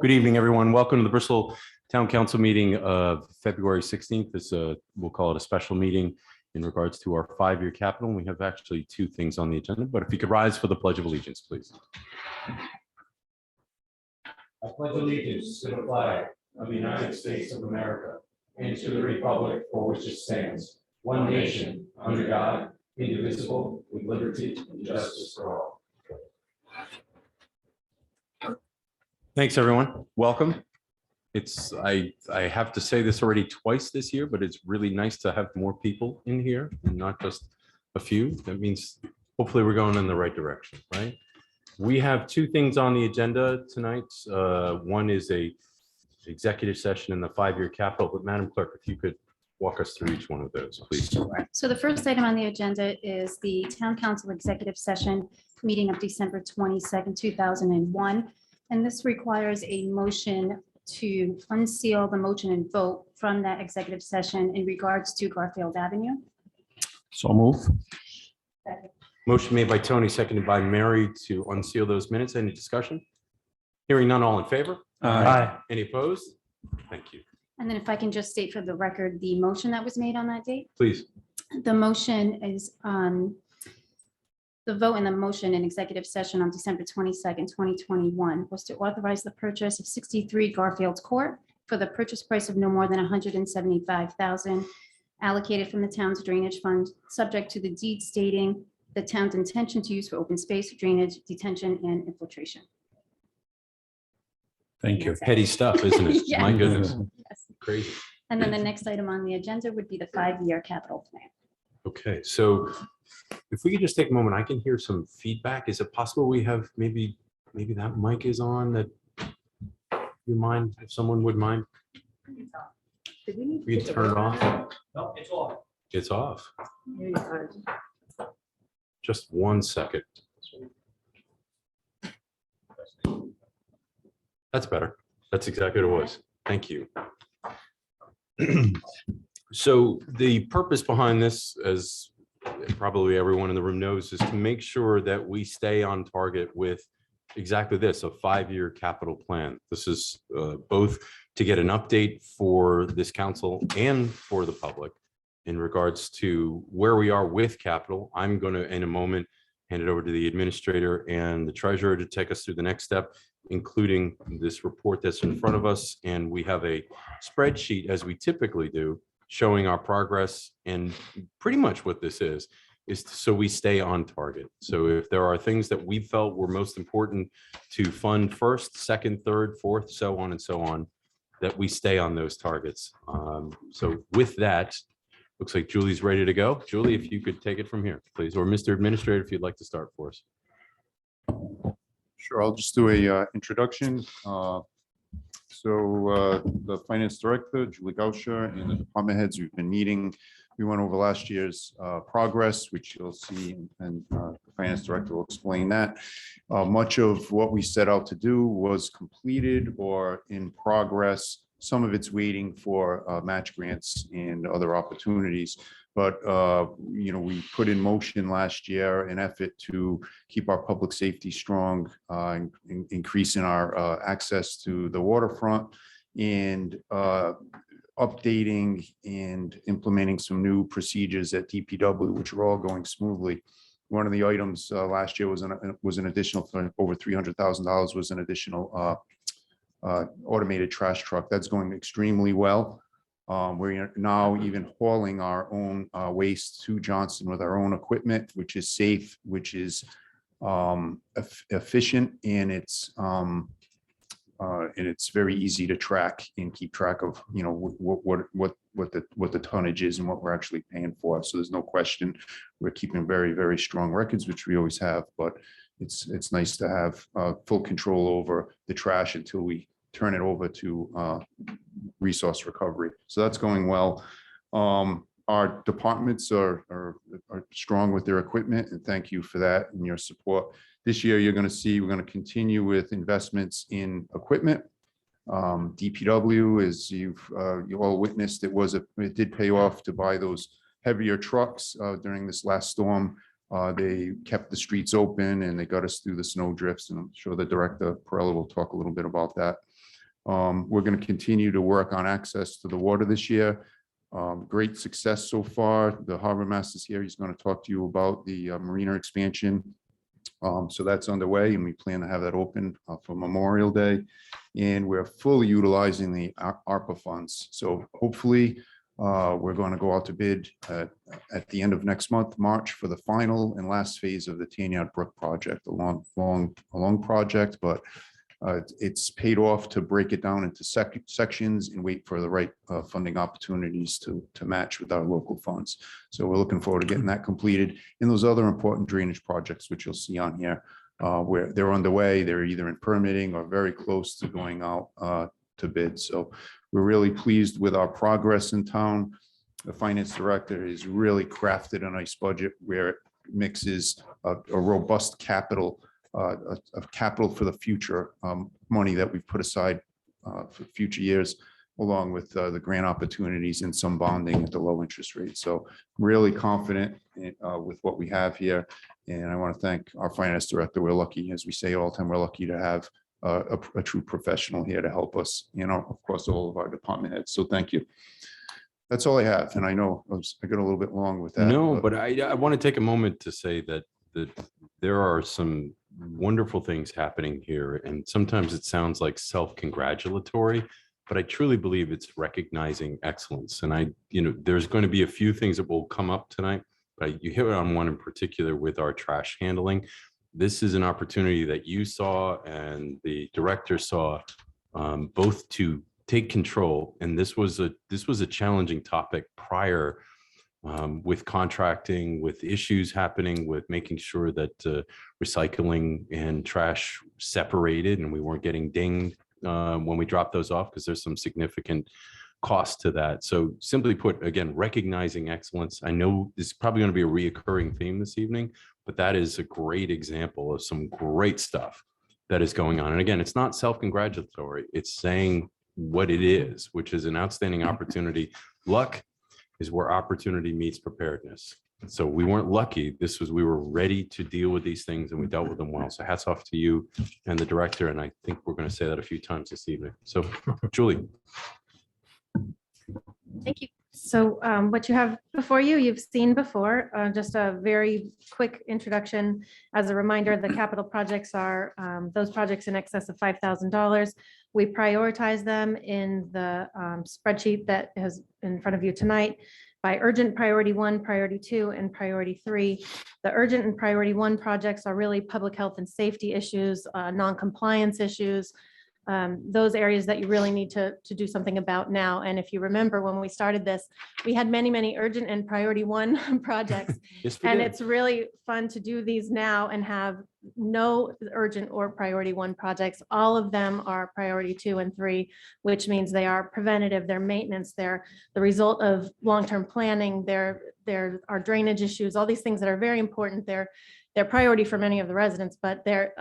Good evening, everyone. Welcome to the Bristol Town Council meeting of February 16th. This we'll call it a special meeting in regards to our 5-year capital. We have actually 2 things on the agenda, but if you could rise for the Pledge of Allegiance, please. I pledge allegiance to the flag of the United States of America and to the republic for which it stands, one nation, under God, indivisible, with liberty and justice for all. Thanks, everyone. Welcome. I have to say this already twice this year, but it's really nice to have more people in here and not just a few. That means hopefully we're going in the right direction, right? We have 2 things on the agenda tonight. One is a executive session in the 5-year capital, but Madam Clerk, if you could walk us through each one of those, please. Sure. So the first item on the agenda is the Town Council Executive Session meeting of December 22nd, 2001. And this requires a motion to unseal the motion and vote from that executive session in regards to Garfield Avenue. So move. Motion made by Tony, seconded by Mary to unseal those minutes. Any discussion? Hearing none, all in favor? Aye. Any opposed? Thank you. And then if I can just state for the record, the motion that was made on that date. Please. The motion is the vote in the motion in executive session on December 22nd, 2021 was to authorize the purchase of 63 Garfield Court for the purchase price of no more than $175,000 allocated from the town's drainage fund, subject to the deed stating the town's intention to use for open space, drainage, detention, and infiltration. Thank you. Heady stuff, isn't it? Yeah. My goodness. Yes. Crazy. And then the next item on the agenda would be the 5-year capital plan. Okay, so if we could just take a moment, I can hear some feedback. Is it possible we have maybe that mic is on, that you mind, if someone would mind? We can turn it off. No, it's off. It's off. Just 1 second. That's better. That's exactly what it was. Thank you. So the purpose behind this, as probably everyone in the room knows, is to make sure that we stay on target with exactly this, a 5-year capital plan. This is both to get an update for this council and for the public in regards to where we are with capital. I'm going to, in a moment, hand it over to the administrator and the treasurer to take us through the next step, including this report that's in front of us. And we have a spreadsheet, as we typically do, showing our progress. And pretty much what this is so we stay on target. So if there are things that we felt were most important to fund first, second, third, fourth, so on and so on, that we stay on those targets. So with that, looks like Julie's ready to go. Julie, if you could take it from here, please, or Mr. Administrator, if you'd like to start for us. Sure, I'll just do a introduction. The Finance Director, Julie Gauscher, and the department heads, we've been meeting. We went over last year's progress, which you'll see, and the Finance Director will explain that. Much of what we set out to do was completed or in progress. Some of it's waiting for match grants and other opportunities. But, we put in motion last year an effort to keep our public safety strong, increasing our access to the waterfront, and updating and implementing some new procedures at DPW, which are all going smoothly. One of the items last year was an additional, over $300,000 was an additional automated trash truck. That's going extremely well. We're now even hauling our own waste to Johnston with our own equipment, which is safe, which is efficient, and it's very easy to track and keep track of, what the tonnage is and what we're actually paying for. So there's no question we're keeping very, very strong records, which we always have. But it's nice to have full control over the trash until we turn it over to resource recovery. So that's going well. Our departments are strong with their equipment, and thank you for that and your support. This year, you're going to see we're going to continue with investments in equipment. DPW, as you all witnessed, it did pay off to buy those heavier trucks during this last storm. They kept the streets open and they got us through the snow drifts, and I'm sure the director Perella will talk a little bit about that. We're going to continue to work on access to the water this year. Great success so far. The harbor master's here. He's going to talk to you about the marina expansion. So that's underway, and we plan to have that open for Memorial Day. And we're fully utilizing the ARPA funds. So hopefully we're going to go out to bid at the end of next month, March, for the final and last phase of the Tanyard Brook project, a long project, but it's paid off to break it down into sections and wait for the right funding opportunities to match with our local funds. So we're looking forward to getting that completed. And those other important drainage projects, which you'll see on here, where they're underway, they're either in permitting or very close to going out to bid. So we're really pleased with our progress in town. The finance director has really crafted a nice budget where it mixes a robust capital of capital for the future, money that we've put aside for future years, along with the grant opportunities and some bonding at the low interest rate. So really confident with what we have here. And I want to thank our finance director. We're lucky, as we say all the time, we're lucky to have a true professional here to help us, of course, all of our department heads. So thank you. That's all I have. And I know I got a little bit long with that. No, but I want to take a moment to say that there are some wonderful things happening here. And sometimes it sounds like self-congratulatory, but I truly believe it's recognizing excellence. And there's going to be a few things that will come up tonight, but you hit on one in particular with our trash handling. This is an opportunity that you saw and the director saw, both to take control. And this was a challenging topic prior, with contracting, with issues happening, with making sure that recycling and trash separated and we weren't getting dinged when we dropped those off, because there's some significant cost to that. So simply put, again, recognizing excellence. I know this is probably going to be a reoccurring theme this evening, but that is a great example of some great stuff that is going on. And again, it's not self-congratulatory. It's saying what it is, which is an outstanding opportunity. Luck is where opportunity meets preparedness. So we weren't lucky. We were ready to deal with these things and we dealt with them well. So hats off to you and the director. And I think we're going to say that a few times this evening. So Julie. Thank you. So what you have before you, you've seen before. Just a very quick introduction. As a reminder, the capital projects are those projects in excess of $5,000. We prioritize them in the spreadsheet that is in front of you tonight by urgent priority 1, priority 2, and priority 3. The urgent and priority 1 projects are really public health and safety issues, non-compliance issues, those areas that you really need to do something about now. And if you remember, when we started this, we had many urgent and priority 1 projects. Yes, And it's really fun to do these now and have no urgent or priority 1 projects. All of them are priority 2 and 3, which means they are preventative, they're maintenance, they're the result of long-term planning, there are drainage issues, all these things that are very important. They're priority for many of the residents, but they're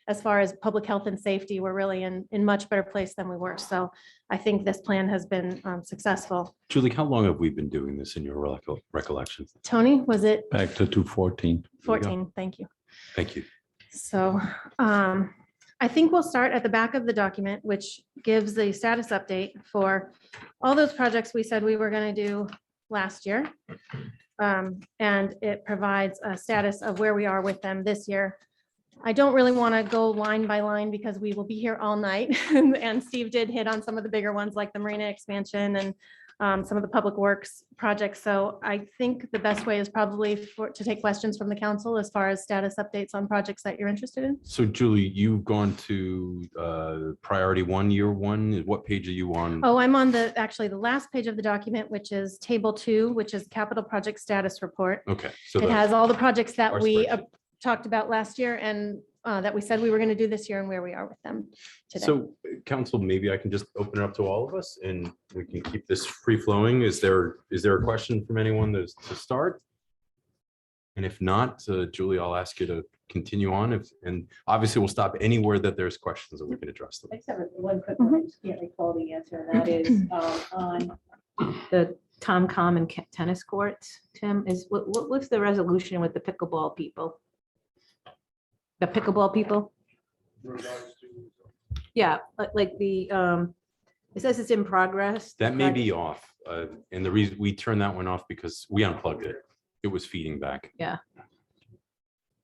as far as public health and safety, we're really in much better place than we were. So I think this plan has been successful. Julie, how long have we been doing this in your recollection? Tony, was it Back to 214. 14? Thank you. Thank you. So I think we'll start at the back of the document, which gives the status update for all those projects we said we were going to do last year. And it provides a status of where we are with them this year. I don't really want to go line by line because we will be here all night. And Steve did hit on some of the bigger ones like the marina expansion and some of the public works projects. So I think the best way is probably to take questions from the council as far as status updates on projects that you're interested in. So Julie, you've gone to priority 1, year 1. What page are you on? Oh, I'm on actually the last page of the document, which is table 2, which is capital project status report. Okay. So It has all the projects that our we spreadsheet. talked about last year and that we said we were going to do this year and where we are with them today. So council, maybe I can just open it up to all of us and we can keep this free flowing. Is there a question from anyone to start? And if not, Julie, I'll ask you to continue on. And obviously we'll stop anywhere that there's questions and we can address them. I just have one quick one. I just can't recall the answer. And that is on the Tom and tennis courts. Tim, what's the resolution with the pickleball people? The pickleball people? Yeah, like it says it's in progress. That may be off. And the reason we turned that one off because we unplugged it. It was feeding back. Yeah.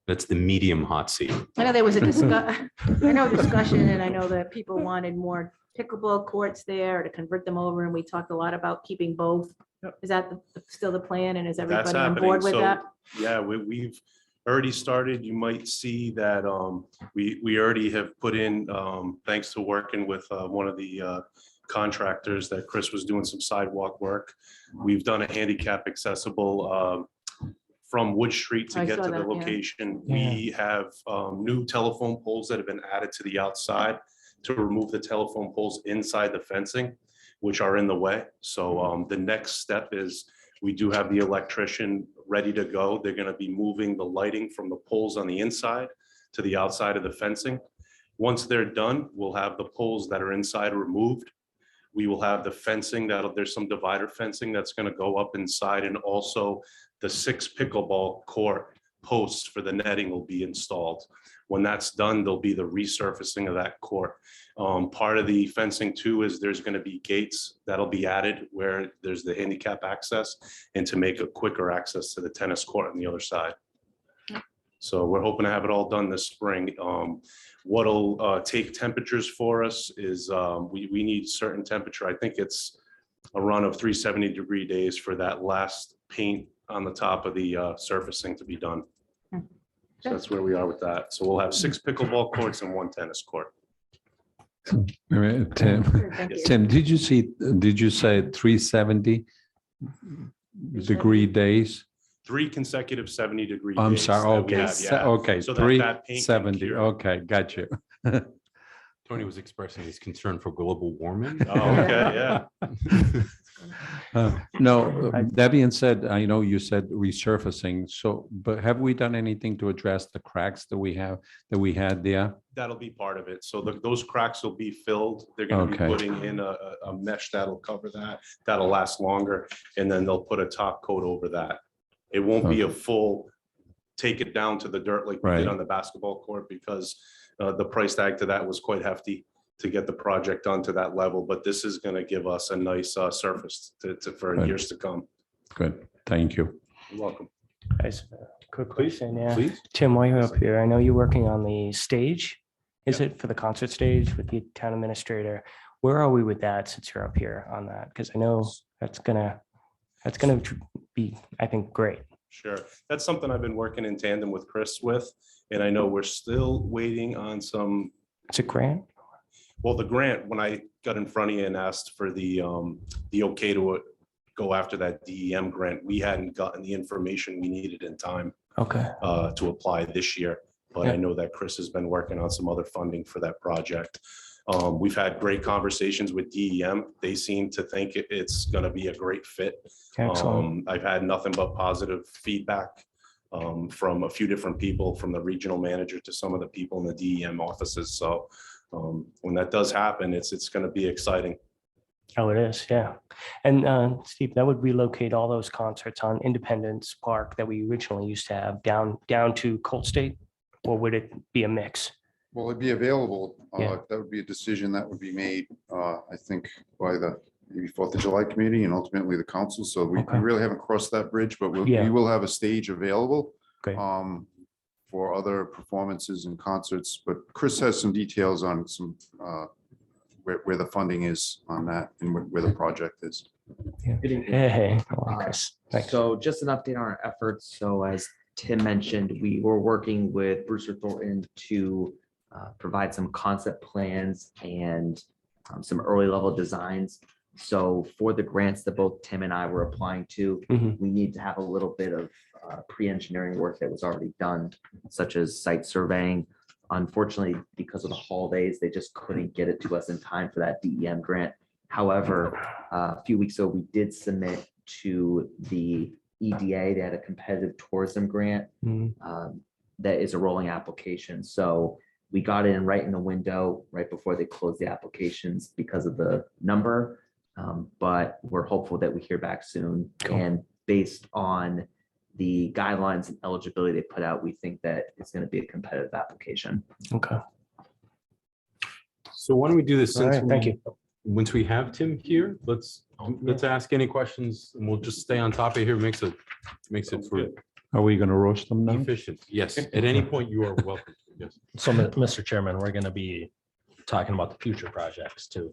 That's the medium hot seat. I know there was a discussion, and I know that people wanted more pickleball courts there to convert them over, and we talked a lot about keeping both. Is that still the plan, and is everybody on board with that? Yeah, we've already started. You might see that we already have put in, thanks to working with one of the contractors that Chris was doing some sidewalk work. We've done a handicap accessible from Wood Street to I get saw to the that, yeah. location. We have new telephone poles that have been added to the outside to remove the telephone poles inside the fencing, which are in the way. So the next step is we do have the electrician ready to go. They're gonna be moving the lighting from the poles on the inside to the outside of the fencing. Once they're done, we'll have the poles that are inside removed. We will have the fencing there's some divider fencing that's gonna go up inside, and also the 6 pickleball court posts for the netting will be installed. When that's done, there'll be the resurfacing of that court. Part of the fencing too is there's gonna be gates that'll be added where there's the handicap access, and to make a quicker access to the tennis court on the other side. So we're hoping to have it all done this spring. What'll take temperatures for us is we need certain temperature. I think it's a run of 370-degree days for that last paint on the top of the surfacing to be done. So that's where we are with that. So we'll have 6 pickleball courts and 1 tennis court. Tim, Thank you. Tim, did you say 370 degree days? 3 consecutive 70-degree days. I'm sorry, that we okay, have, yeah. okay, So that paint can 370, cure. okay, got you. Tony was expressing his concern for global warming. Oh, okay, yeah. No, that being said, I know you said resurfacing, so, but have we done anything to address the cracks that we had there? That'll be part of it. So those cracks will be filled. They're gonna be Okay. putting in a mesh that'll cover that. That'll last longer. And then they'll put a top coat over that. It won't be a full take it down to the dirt like we did Right. on the basketball court, because the price tag to that was quite hefty to get the project done to that level. But this is gonna give us a nice surface for Right. years to come. Good, thank you. You're welcome. Guys, quick question, yeah. Please. Tim, while you're up here, I know you're working on the stage. Is it for the concert stage with the town administrator? Where are we with that since you're up here on that? Because I know that's gonna be, I think, great. Sure. That's something I've been working in tandem with Chris with, and I know we're still waiting on some. It's a grant? Well, the grant, when I got in front of you and asked for the okay to go after that DEM grant, we hadn't gotten the information we needed in time Okay, to apply this year. But I know that Chris has been working on some other funding for that project. We've had great conversations with DEM. They seem to think it's going to be a great fit. excellent. I've had nothing but positive feedback from a few different people, from the regional manager to some of the people in the DEM offices. So when that does happen, it's going to be exciting. Oh, it is, yeah. And Steve, that would relocate all those concerts on Independence Park that we originally used to have down to Colt State? Or would it be a mix? Well, it'd be available. Yeah. That would be a decision that would be made, I think, by the maybe 4th of July committee and ultimately the council. So we Okay. really haven't crossed that bridge, but we Yeah. will have a stage available Great. for other performances and concerts. But Chris has some details on some where the funding is on that and where the project is. Good evening. Hey, Chris. Thanks. So just an update on our efforts. So as Tim mentioned, we were working with Brewster Thornton to provide some concept plans and some early level designs. So for the grants that both Tim and I were applying to, Mhm. we need to have a little bit of pre-engineering work that was already done, such as site surveying. Unfortunately, because of the holidays, they just couldn't get it to us in time for that DEM grant. However, a few weeks ago, we did submit to the EDA. They had a competitive tourism grant Mhm. that is a rolling application. So we got in right in the window, right before they closed the applications because of the number. But we're hopeful that we hear back soon. And based on the guidelines and eligibility they put out, we think that it's going to be a competitive application. Okay. So why don't we do this? All Since right, thank you. Once we have Tim here, let's ask any questions and we'll just stay on top of here. Makes it for Are we going to roast them now? efficient. Yes, at any point you are welcome. Yes. So, Mr. Chairman, we're going to be talking about the future projects too,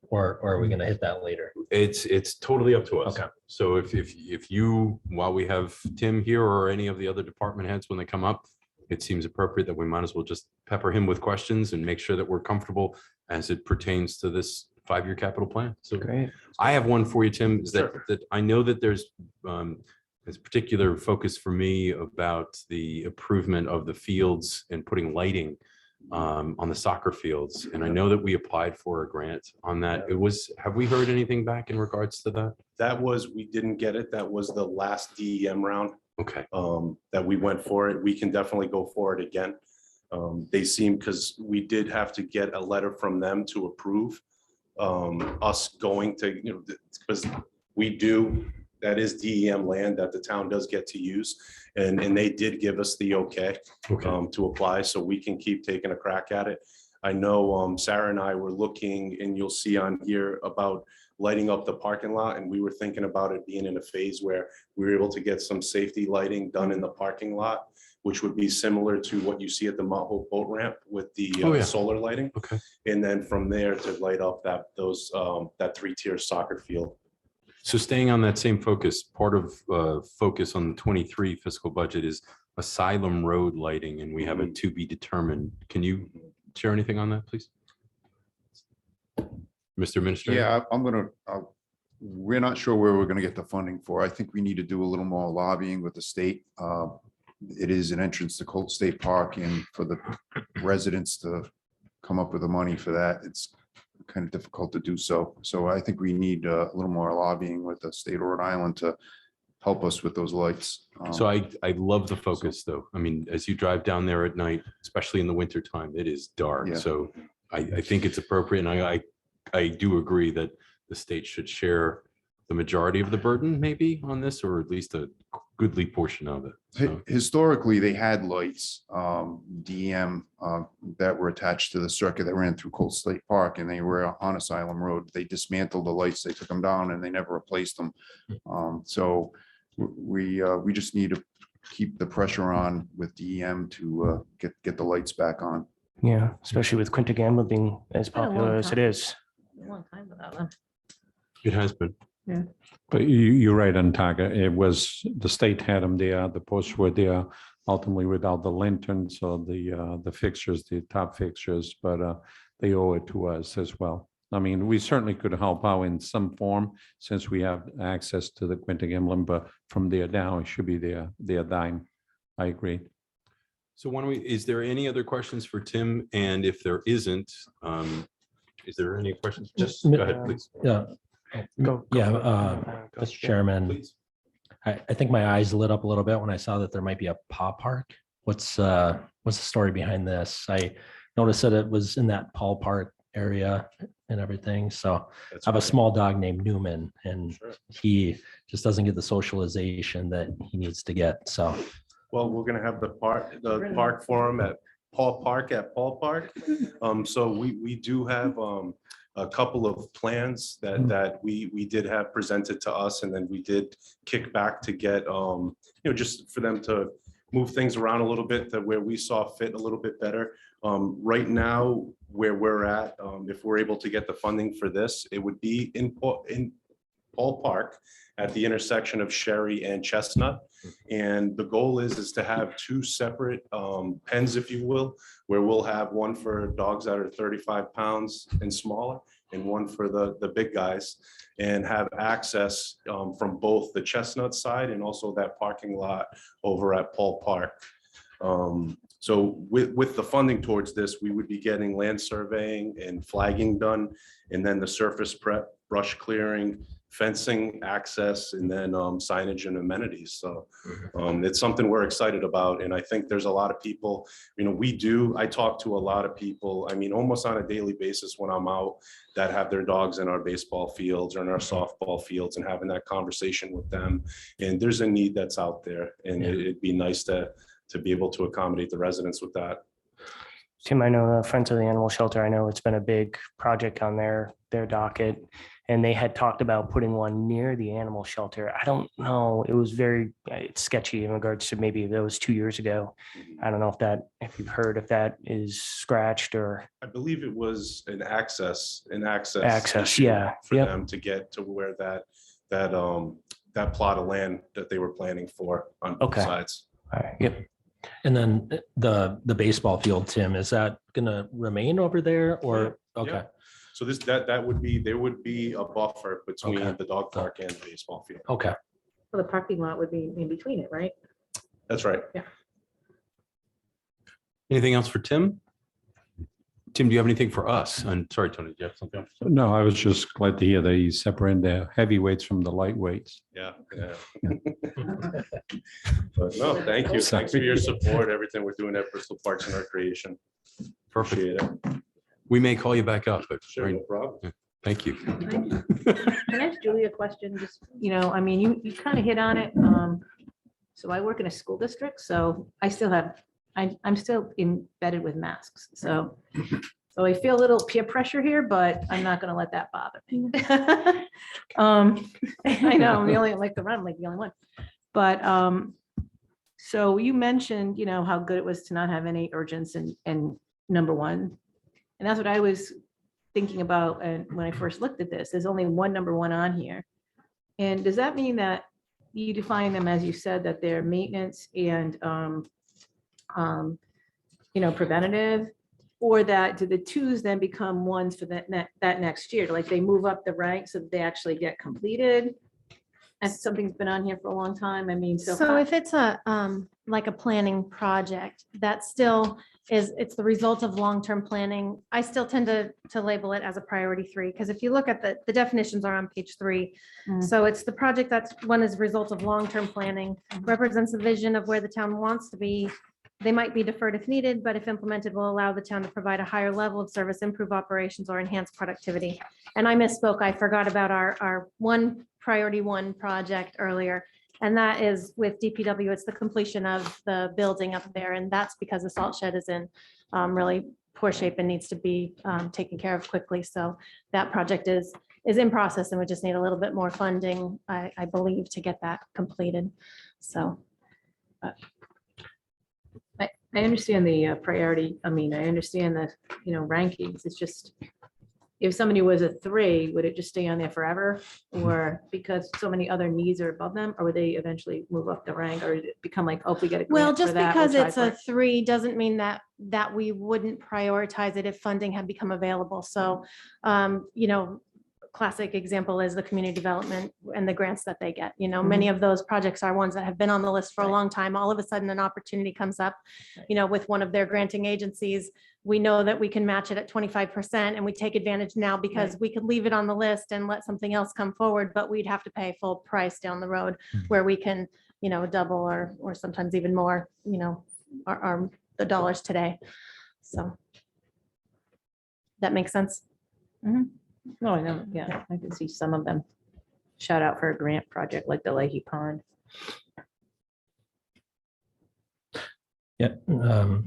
or are we going to hit that later? It's totally up to us. Okay. So if you, while we have Tim here or any of the other department heads, when they come up, it seems appropriate that we might as well just pepper him with questions and make sure that we're comfortable as it pertains to this 5-year capital plan. So Great. I have one for you, Tim, is that, Sure. that I know that there's this particular focus for me about the improvement of the fields and putting lighting on the soccer fields. And I know that we applied for a grant on that. Have we heard anything back in regards to that? We didn't get it. That was the last DEM round Okay, that we went for it. We can definitely go for it again. They seem, because we did have to get a letter from them to approve us going to, because that is DEM land that the town does get to use. And they did give us the okay to apply, so we can keep taking a crack at it. I know Sarah and I were looking, and you'll see on here about lighting up the parking lot, and we were thinking about it being in a phase where we were able to get some safety lighting done in the parking lot, which would be similar to what you see at the Mount Hope boat ramp with the solar lighting. okay. And then from there to light up that 3-tier soccer field. So staying on that same focus, part of focus on the 23 fiscal budget is Asylum Road lighting, and we have a to be determined. Can you share anything on that, please? Mr. Administrator? Yeah, we're not sure where we're gonna get the funding for. I think we need to do a little more lobbying with the state. It is an entrance to Colt State Park, and for the residents to come up with the money for that, it's kind of difficult to do so. So I think we need a little more lobbying with the state of Rhode Island to help us with those lights. So I love the focus though. I mean, as you drive down there at night, especially in the winter time, it is dark. Yeah. So I think it's appropriate. And I do agree that the state should share the majority of the burden maybe on this, or at least a goodly portion of it. So, Historically, they had lights, DEM, that were attached to the circuit that ran through Colt State Park, and they were on Asylum Road. They dismantled the lights, they took them down, and they never replaced them. So we just need to keep the pressure on with DEM to get the lights back on. Yeah, especially with Quinta Gambler being as been a long popular as it time. is. A long time without them. it has been. But you're right on target. It was, the state had them there, the posts were there, ultimately without the lanterns or the fixtures, the top fixtures, but they owe it to us as well. I mean, we certainly could help out in some form since we have access to the Quinta Emblem, but from there down, it should be their dime. I agree. So why don't we, is there any other questions for Tim? And if there isn't, is there any questions? Just go ahead, please. Yeah. Go Yeah, for it. Go. Mr. Chairman, Please. I think my eyes lit up a little bit when I saw that there might be a paw park. What's the story behind this? I noticed that it was in that Paul Park area and everything. So That's I have a right. small dog named Newman, and Sure. he just doesn't get the socialization that he needs to get. So Well, we're gonna have the park forum at Paul Park. So we do have a couple of plans that we did have presented to us, and then we did kick back to get, just for them to move things around a little bit to where we saw fit a little bit better. Right now, where we're at, if we're able to get the funding for this, it would be in Paul Park at the intersection of Sherry and Chestnut. And the goal is to have two separate pens, if you will, where we'll have one for dogs that are 35 pounds and smaller, and one for the big guys, and have access from both the Chestnut side and also that parking lot over at Paul Park. So with the funding towards this, we would be getting land surveying and flagging done, and then the surface prep, brush clearing, fencing, access, and then signage and amenities. So it's something we're excited about. And I think there's a lot of people, I talk to a lot of people, I mean, almost on a daily basis when I'm out, that have their dogs in our baseball fields or in our softball fields, and having that conversation with them. And there's a need that's out there, and it'd be nice to be able to accommodate the residents with that. Tim, I know Friends of the Animal Shelter, I know it's been a big project on their docket, and they had talked about putting one near the animal shelter. I don't know, it was very sketchy in regards to, maybe that was 2 years ago. I don't know if you've heard if that is scratched or. I believe it was an access. Access, issue yeah, For yep. them to get to where that plot of land that they were planning for on both Okay. sides. All right, yep. And then the baseball field, Tim, is that gonna remain over there or? Yeah. Okay, So there would be a buffer between Okay. the dog park and the baseball field. okay. Well, the parking lot would be in between it, right? That's right. Anything else for Tim? Tim, do you have anything for us? And sorry, Tony, do you have something else? No, I was just glad to hear that he's separating the heavyweights from the lightweights. Yeah. But no, thank you. Thanks for your support, everything we're doing at Bristol Parks and Recreation. Appreciate it. We may call you back up, but Sure, no problem. thank you. Can I ask Julie a question? Just, I mean, you kind of hit on it. So I work in a school district, so I'm still embedded with masks. So I feel a little peer pressure here, but I'm not gonna let that bother me. I know, I'm the only, like the run, like the only one. But so you mentioned, how good it was to not have any urgents and number one. And that's what I was thinking about. And when I first looked at this, there's only one number one on here. And does that mean that you define them, as you said, that they're maintenance and preventative, or that do the twos then become ones for that next year? Like they move up the ranks so that they actually get completed? And something's been on here for a long time. I mean, So if it's like a planning project, that still it's the result of long-term planning. I still tend to label it as a priority 3, because if you look at the definitions are on page 3. Mm. So it's the project that's one is a result of long-term planning, represents a vision of where the town wants to be. They might be deferred if needed, but if implemented, will allow the town to provide a higher level of service, improve operations, or enhance productivity. And I misspoke. I forgot about our priority 1 project earlier. And that is with DPW. It's the completion of the building up there. And that's because the salt shed is in really poor shape and needs to be taken care of quickly. So that project is in process, and we just need a little bit more funding, I believe, to get that completed. So. I understand the priority. I mean, I understand the, rankings. It's just, if somebody was a 3, would it just stay on there forever? Or because so many other needs are above them, or would they eventually move up the rank, or it become like, oh, if we get a Well, grant for just that, because we'll try it's for a it. 3 doesn't mean that we wouldn't prioritize it if funding had become available. So, classic example is the community development and the grants that they get. Many of those projects are ones that have been on the list for a Right. long time. All of a sudden, an opportunity comes up, with one of their granting agencies. We know that we can match it at 25%, and we take advantage now because we could leave it on the list and let something else come forward, but we'd have to pay full price down the road where we can, double or sometimes even more, the dollars today. So. That makes sense? No, I know. Yeah, I can see some of them shout out for a grant project like the Leahy Pond. Yeah,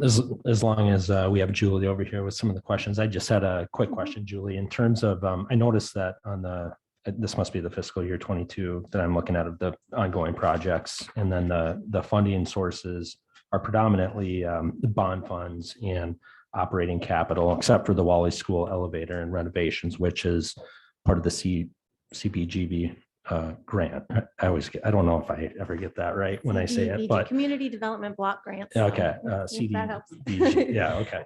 as long as we have Julie over here with some of the questions, I just had a quick question, Julie, in terms of, I noticed that on this must be the fiscal year 22 that I'm looking at of the ongoing projects. And then the funding sources are predominantly the bond funds and operating capital, except for the Wally School elevator and renovations, which is part of the CPGB grant. I don't know if I ever get that right when I say it, CDBG, but Community Development Block Grants. okay, If that helps. CDBG, yeah, okay.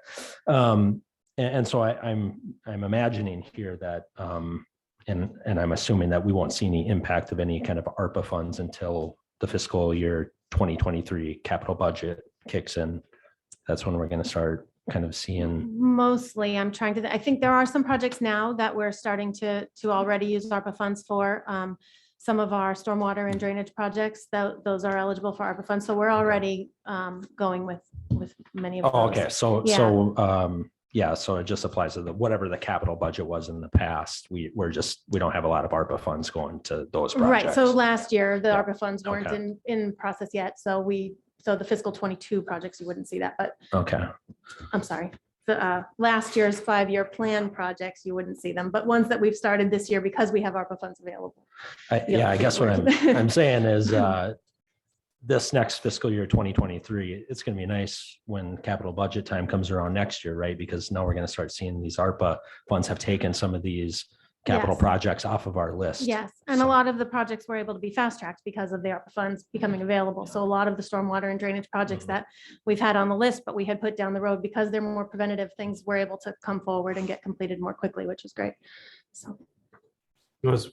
And so I'm imagining here that, and I'm assuming that we won't see any impact of any kind of ARPA funds until the fiscal year 2023 capital budget kicks in. That's when we're going to start kind of seeing? Mostly, I'm trying to, I think there are some projects now that we're starting to already use ARPA funds for. Some of our stormwater and drainage projects, those are eligible for ARPA funds. So we're already going with many of Oh, those. okay, so, Yeah. yeah, so it just applies to whatever the capital budget was in the past. We don't have a lot of ARPA funds going to those projects. Right, so last year, the Yeah. ARPA funds weren't Okay. in process yet, so the fiscal 22 projects, you wouldn't see that, but Okay, I'm sorry. The last year's 5-year plan projects, you wouldn't see them, but ones that we've started this year because we have ARPA funds available. yeah, I guess what I'm saying is, this next fiscal year, 2023, it's going to be nice when capital budget time comes around next year, right? Because now we're going to start seeing these ARPA funds have taken some of these capital Yes. projects off of our list. Yes, and a So- lot of the projects were able to be fast tracked because of the ARPA funds becoming available. So a lot of the stormwater and drainage projects Mhm. that we've had on the list, but we had put down the road because they're more preventative things, were able to come forward and get completed more quickly, which is great. So, No, it's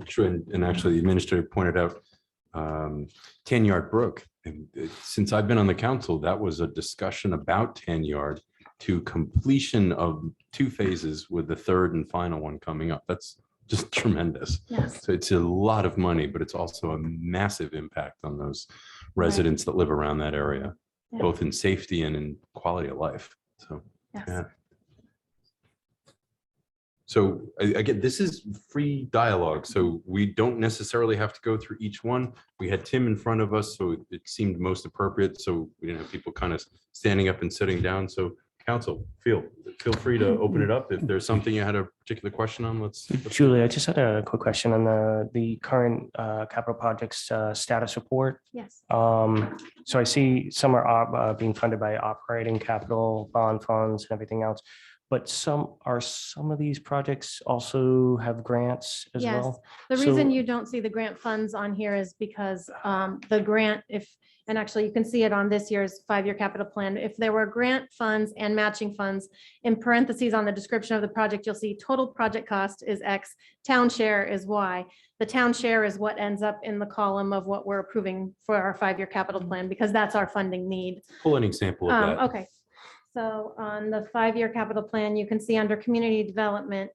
true, and actually the administrator pointed out 10-yard brook. And since I've been on the council, that was a discussion about 10-yard to completion of 2 phases with the 3rd and final one coming up. That's just tremendous. yes, So it's a lot of money, but it's also a massive impact on those residents that live around that area, Yeah. both in safety and in quality of life. So, yes. yeah. So again, this is free dialogue, so we don't necessarily have to go through each one. We had Tim in front of us, so it seemed most appropriate. So we didn't have people kind of standing up and sitting down. So council, feel free to open it up. If there's something you had a particular question on, let's. Julie, I just had a quick question on the current capital projects status report. Yes. So I see some are being funded by operating capital bond funds and everything else. But some of these projects also have grants as Yes. well? The reason So- you don't see the grant funds on here is because the grant, and actually you can see it on this year's 5-year capital plan. If there were grant funds and matching funds, in parentheses on the description of the project, you'll see total project cost is X, town share is Y. The town share is what ends up in the column of what we're approving for our 5-year capital plan, because that's our funding need. Pull an example of that. Okay, so on the 5-year capital plan, you can see under community development,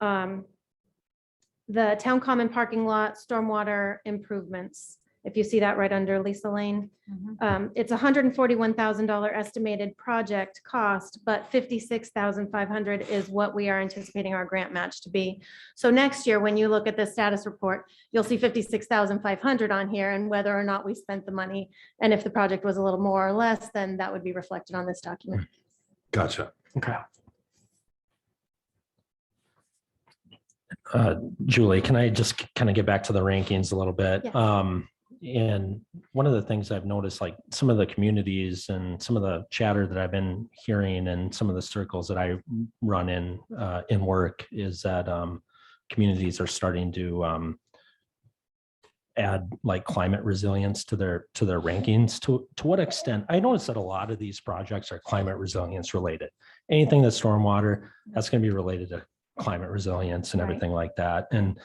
the town common parking lot, stormwater improvements. If you see that right under Lisa Lane, it's $141,000 estimated project cost, but $56,500 is what we are anticipating our grant match to be. So next year, when you look at the status report, you'll see $56,500 on here, and whether or not we spent the money. And if the project was a little more or less, then that would be reflected on this document. Gotcha. Okay. Julie, can I just kind of get back to the rankings a little bit? Yes. And one of the things I've noticed, like some of the communities and some of the chatter that I've been hearing and some of the circles that I run in work is that communities are starting to add like climate resilience to their rankings. To what extent? I noticed that a lot of these projects are climate resilience related. Anything that's stormwater, that's going to be related to climate resilience and Right. everything like that. And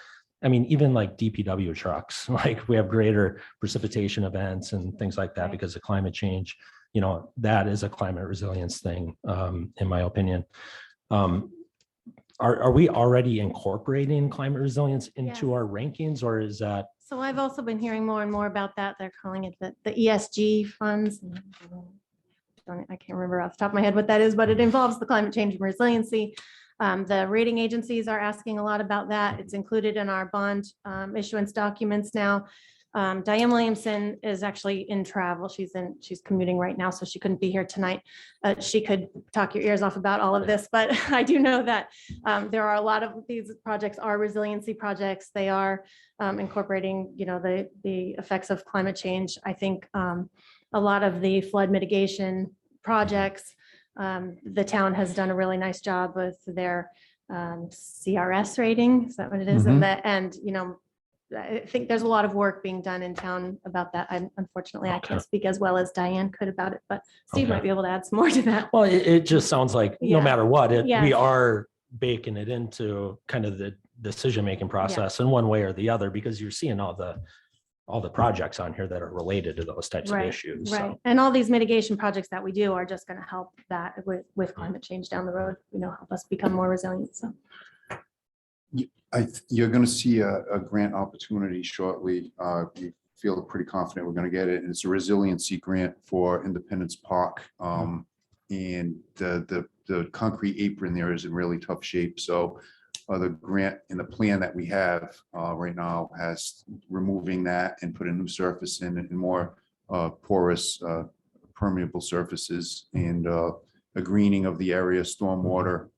I mean, even like DPW trucks, like we have greater precipitation events and things like that Right. because of climate change. You know, that is a climate resilience thing, in my opinion. Are we already incorporating climate resilience into Yes. our rankings, or is that? So I've also been hearing more and more about that. They're calling it the ESG funds. I can't remember off the top of my head what that is, but it involves the climate change and resiliency. The rating agencies are asking a lot about that. It's included in our bond issuance documents now. Diane Williamson is actually in travel. She's commuting right now, so she couldn't be here tonight. She could talk your ears off about all of this, but I do know that there are a lot of these projects are resiliency projects. They are incorporating, the effects of climate change. I think a lot of the flood mitigation projects, the town has done a really nice job with their CRS rating. Is that what it is? Mhm. And I think there's a lot of work being done in town about that. Unfortunately, I Okay. can't speak as well as Diane could about it, but Steve Okay. might be able to add some more to that. Well, it just sounds like no Yeah. matter what, we Yes. are baking it into kind of the decision-making process in one way or the other, because you're seeing all the all the projects on here that are related to those types of Right, issues. right. So, And all these mitigation projects that we do are just going to help that with climate change down the road, help us become more resilient. So, You're going to see a grant opportunity shortly. We feel pretty confident we're going to get it. And it's a resiliency grant for Independence Park. And the concrete apron there is in really tough shape. So the grant and the plan that we have right now has removing that and put a new surface in and more porous, permeable surfaces and a greening of the area, stormwater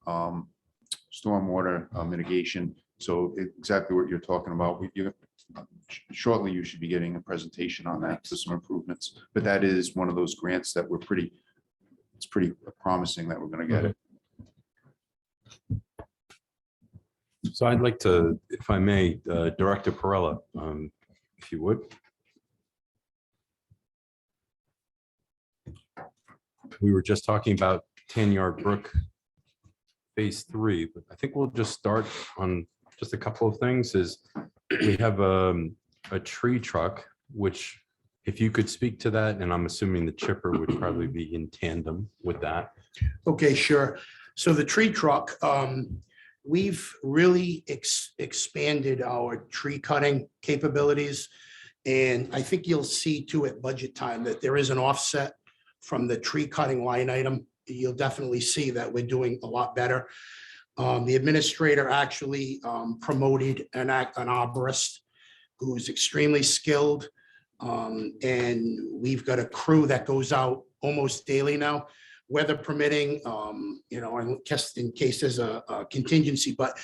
mitigation. So exactly what you're talking about. Shortly, you should be getting a presentation on that for some improvements. But that is one of those grants that it's pretty promising that we're going to get it. So I'd like to, if I may, Director Perella, if you would. We were just talking about 10-Yard Brook Phase 3, but I think we'll just start on just a couple of things. Is we have a tree truck, which if you could speak to that, and I'm assuming the chipper would probably be in tandem with that. Okay, sure. So the tree truck, we've really expanded our tree cutting capabilities. And I think you'll see too at budget time that there is an offset from the tree cutting line item. You'll definitely see that we're doing a lot better. The administrator actually promoted an arborist who's extremely skilled. And we've got a crew that goes out almost daily now, weather permitting, and just in case there's a contingency, but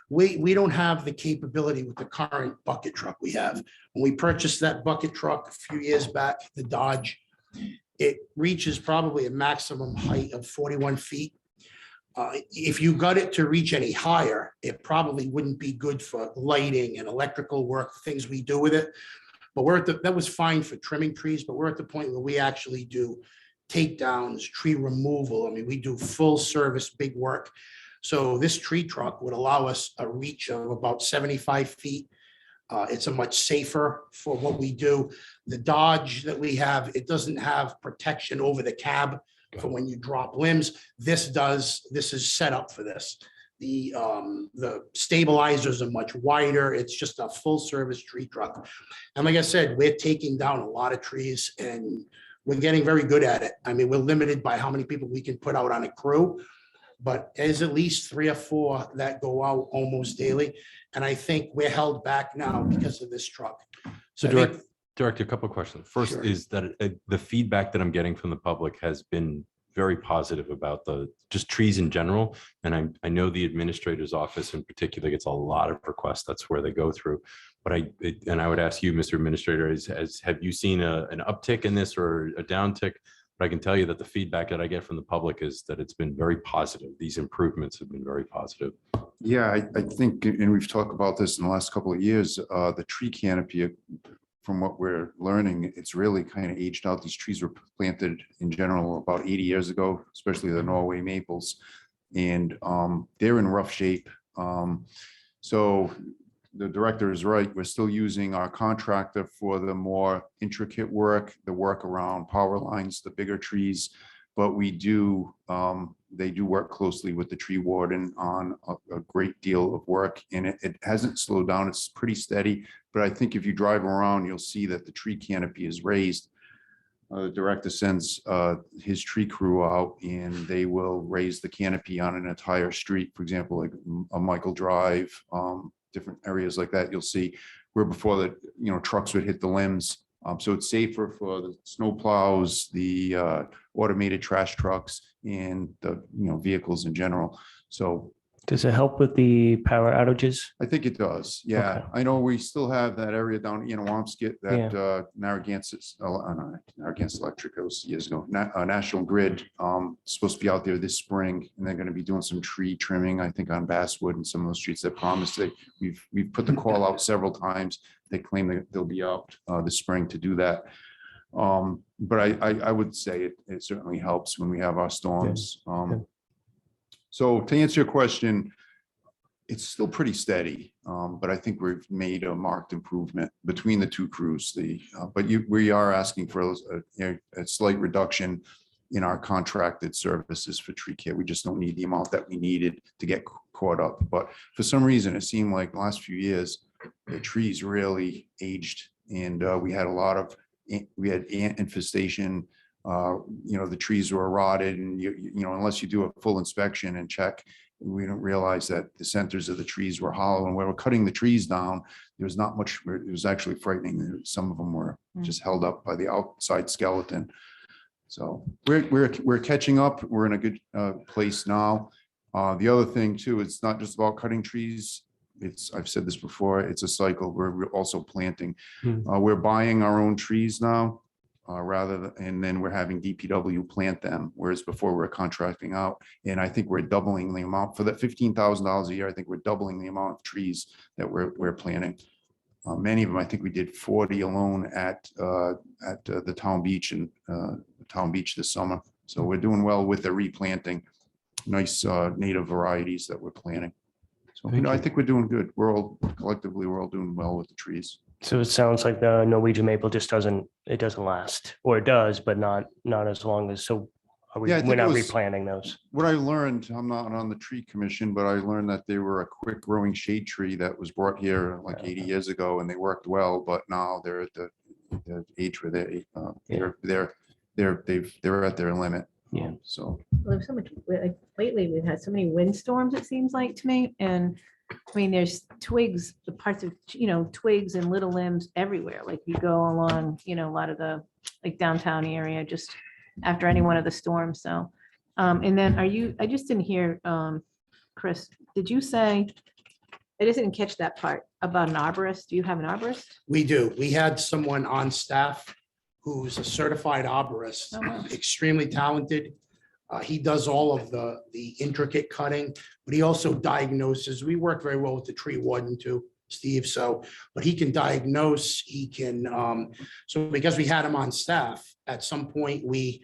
we don't have the capability with the current bucket truck we have. When we purchased that bucket truck a few years back, the Dodge, it reaches probably a maximum height of 41 feet. If you got it to reach any higher, it probably wouldn't be good for lighting and electrical work, things we do with it. But that was fine for trimming trees, but we're at the point where we actually do takedowns, tree removal. I mean, we do full service, big work. So this tree truck would allow us a reach of about 75 feet. It's a much safer for what we do. The Dodge that we have, it doesn't have protection over the cab for when you drop limbs. This does. This is set up for this. The stabilizers are much wider. It's just a full service tree truck. And like I said, we're taking down a lot of trees and we're getting very good at it. I mean, we're limited by how many people we can put out on a crew, but there's at least 3 or 4 that go out almost daily. And I think we're held back now because of this truck. So I think- Director, a couple of questions. First Sure. is that the feedback that I'm getting from the public has been very positive about just trees in general. And I know the administrator's office in particular gets a lot of requests. That's where they go through. But I would ask you, Mr. Administrator, have you seen an uptick in this or a downtick? But I can tell you that the feedback that I get from the public is that it's been very positive. These improvements have been very positive. Yeah, I think, and we've talked about this in the last couple of years, the tree canopy, from what we're learning, it's really kind of aged out. These trees were planted in general about 80 years ago, especially the Norway maples, and they're in rough shape. So the director is right. We're still using our contractor for the more intricate work, the work around power lines, the bigger trees. But they do work closely with the tree warden on a great deal of work, and it hasn't slowed down. It's pretty steady. But I think if you drive around, you'll see that the tree canopy is raised. The director sends his tree crew out and they will raise the canopy on an entire street. For example, like a Michael Drive, different areas like that, you'll see where before the trucks would hit the limbs. So it's safer for the snow plows, the automated trash trucks, and the vehicles in general. So Does it help with the power outages? I think it does. Yeah, Okay. I know we still have that area down in Wampsket that Narragansett Electric, that was years ago. National Grid supposed to be out there this spring, and they're going to be doing some tree trimming, I think, on Basswood and some of those streets that promised. We've put the call out several times. They claim that they'll be out this spring to do that. But I would say it certainly helps when we have our storms. So to answer your question, It's still pretty steady, but I think we've made a marked improvement between the two crews. We are asking for a slight reduction in our contracted services for tree care. We just don't need the amount that we needed to get caught up. But for some reason, it seemed like the last few years, the trees really aged, and we had ant infestation. The trees were rotted, and unless you do a full inspection and check, we don't realize that the centers of the trees were hollow, and when we're cutting the trees down, there was not much. It was actually frightening. Some of them were just held up by the outside skeleton. So we're catching up. We're in a good place now. The other thing too, it's not just about cutting trees. I've said this before, it's a cycle. We're also planting. We're buying our own trees now, and then we're having DPW plant them, whereas before we were contracting out. And I think we're doubling the amount for that $15,000 a year. I think we're doubling the amount of trees that we're planting. Many of them, I think we did 40 alone at the town beach this summer. So we're doing well with the replanting, nice native varieties that we're planting. So I think we're doing good. We're all doing well with the trees. So it sounds like the Norwegian maple just doesn't last, or it does, but not as long as, so Yeah, I think we're it not was- replanting those. What I learned, I'm not on the tree commission, but I learned that they were a quick growing shade tree that was brought here like 80 years ago, and they worked well, but now they're at the age where they're at their limit. Yeah. So Well, there's so much, lately, we've had so many windstorms, it seems like to me, and I mean, there's twigs, the parts of, twigs and little limbs everywhere, like you go along, a lot of the, like downtown area, just after any one of the storms, so. And then I just didn't hear, Chris, did you say, I just didn't catch that part about an arborist, do you have an arborist? We do. We had someone on staff who's a certified arborist, Oh, wow. extremely talented. He does all of the intricate cutting, but he also diagnoses. We work very well with the tree warden too, Steve. So, but he can diagnose, he can, so because we had him on staff, at some point, we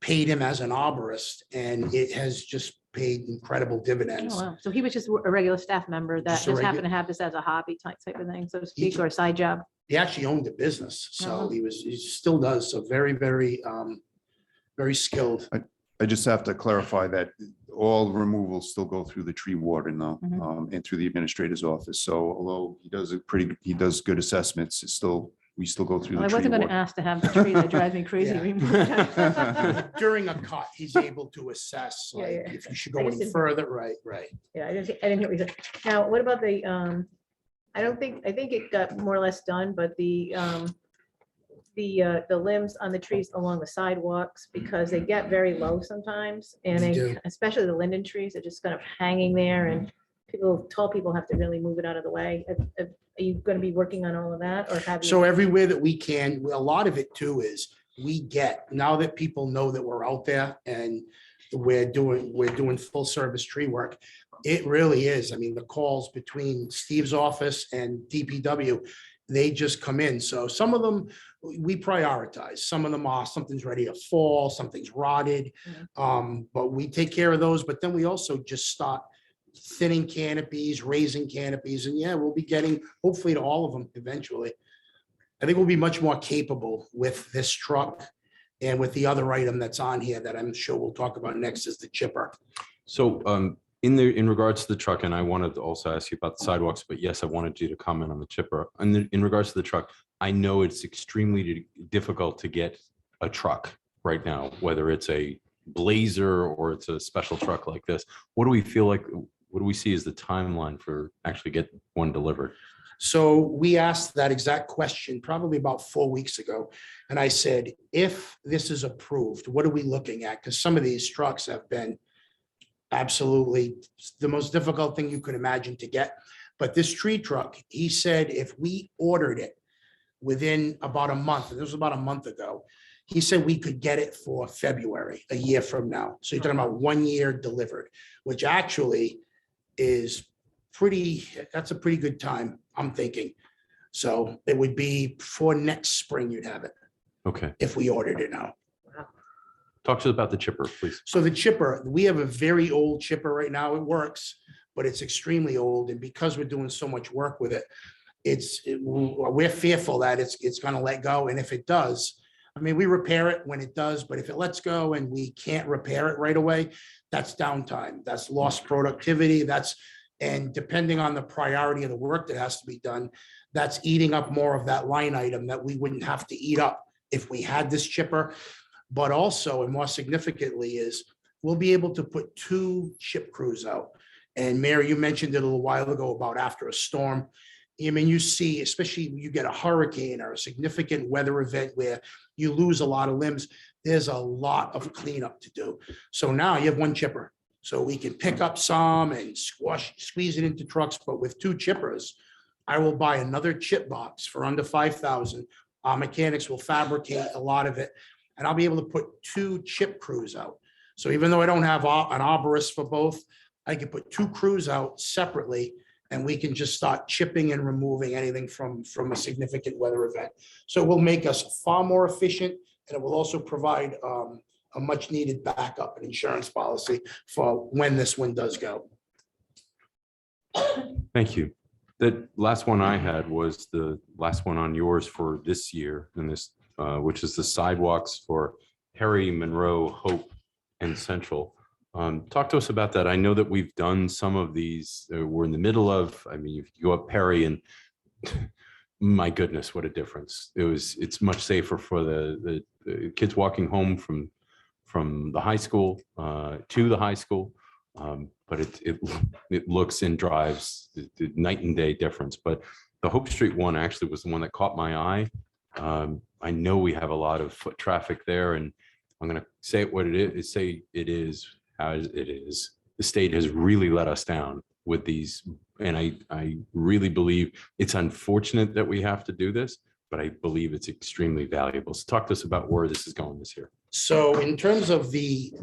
paid him as an arborist, and it has just paid incredible Oh, dividends. wow. So he was just a regular staff member that Just a just happened to have this as a hobby type of thing, so to speak, or a side job. He actually owned a business, so Uh-huh. he still does, so very, very, very skilled. I just have to clarify that all removals still go through the tree warden though, Mhm. and through the administrator's office. So although he does good assessments, we still go through Well, the I tree wasn't going to warden. ask to have the tree that drives me crazy. Yeah. removed. During a cut, he's able to assess, Yeah, like, yeah. if you should I go just any didn't- further, right. Yeah, I didn't hear what you said. Now, what about the, I think it got more or less done, but the limbs on the trees along the sidewalks, because they get very low sometimes, and They they, do. especially the linden trees are just kind of hanging there, and tall people have to really move it out of the way. Are you going to be working on all of that, or have you? So everywhere that we can, a lot of it too is now that people know that we're out there and we're doing full service tree work. It really is. I mean, the calls between Steve's office and DPW, they just come in. So some of them we prioritize. Some of them are, something's ready to fall, something's rotted. But we take care of those. But then we also just start thinning canopies, raising canopies, and yeah, we'll be getting hopefully to all of them eventually. I think we'll be much more capable with this truck and with the other item that's on here that I'm sure we'll talk about next is the chipper. So in regards to the truck, and I wanted to also ask you about the sidewalks, but yes, I wanted you to comment on the chipper. And in regards to the truck, I know it's extremely difficult to get a truck right now, whether it's a Blazer or it's a special truck like this. What do we feel like? What do we see as the timeline for actually get one delivered? So we asked that exact question probably about 4 weeks ago. And I said, if this is approved, what are we looking at? Because some of these trucks have been absolutely the most difficult thing you could imagine to get. But this tree truck, he said, if we ordered it within about a month, and this was about a month ago, he said we could get it for February, a year from now. So you're talking about 1 year delivered, which actually is that's a pretty good time, I'm thinking. So it would be for next spring, you'd have it Okay. if we ordered it now. Talk to us about the chipper, please. So the chipper, we have a very old chipper right now. It works, but it's extremely old. And because we're doing so much work with it, we're fearful that it's going to let go. And if it does, I mean, we repair it when it does, but if it lets go and we can't repair it right away, that's downtime. That's lost productivity. And depending on the priority of the work that has to be done, that's eating up more of that line item that we wouldn't have to eat up if we had this chipper. But also, and more significantly, is we'll be able to put 2 chip crews out. And Mary, you mentioned it a little while ago about after a storm. I mean, you see, especially when you get a hurricane or a significant weather event where you lose a lot of limbs, there's a lot of cleanup to do. So now you have 1 chipper. So we can pick up some and squeeze it into trucks, but with 2 chippers, I will buy another chip box for under 5,000. Our mechanics will fabricate a lot of it, and I'll be able to put 2 chip crews out. So even though I don't have an arborist for both, I can put 2 crews out separately, and we can just start chipping and removing anything from a significant weather event. So it will make us far more efficient, and it will also provide a much needed backup and insurance policy for when this one does go. Thank you. The last one I had was the last one on yours for this year, and this, which is the sidewalks for Perry, Monroe, Hope, and Central. Talk to us about that. I know that we've done some of these. We're in the middle of. I mean, if you go up Perry, and my goodness, what a difference! It's much safer for the kids walking home from the high school to the high school. But it looks and drives the night and day difference. But the Hope Street one actually was the one that caught my eye. I know we have a lot of foot traffic there, and I'm going to say it what it is. Say it is as it is. The state has really let us down with these, and I really believe it's unfortunate that we have to do this, but I believe it's extremely valuable. So talk to us about where this is going this year. So in terms of the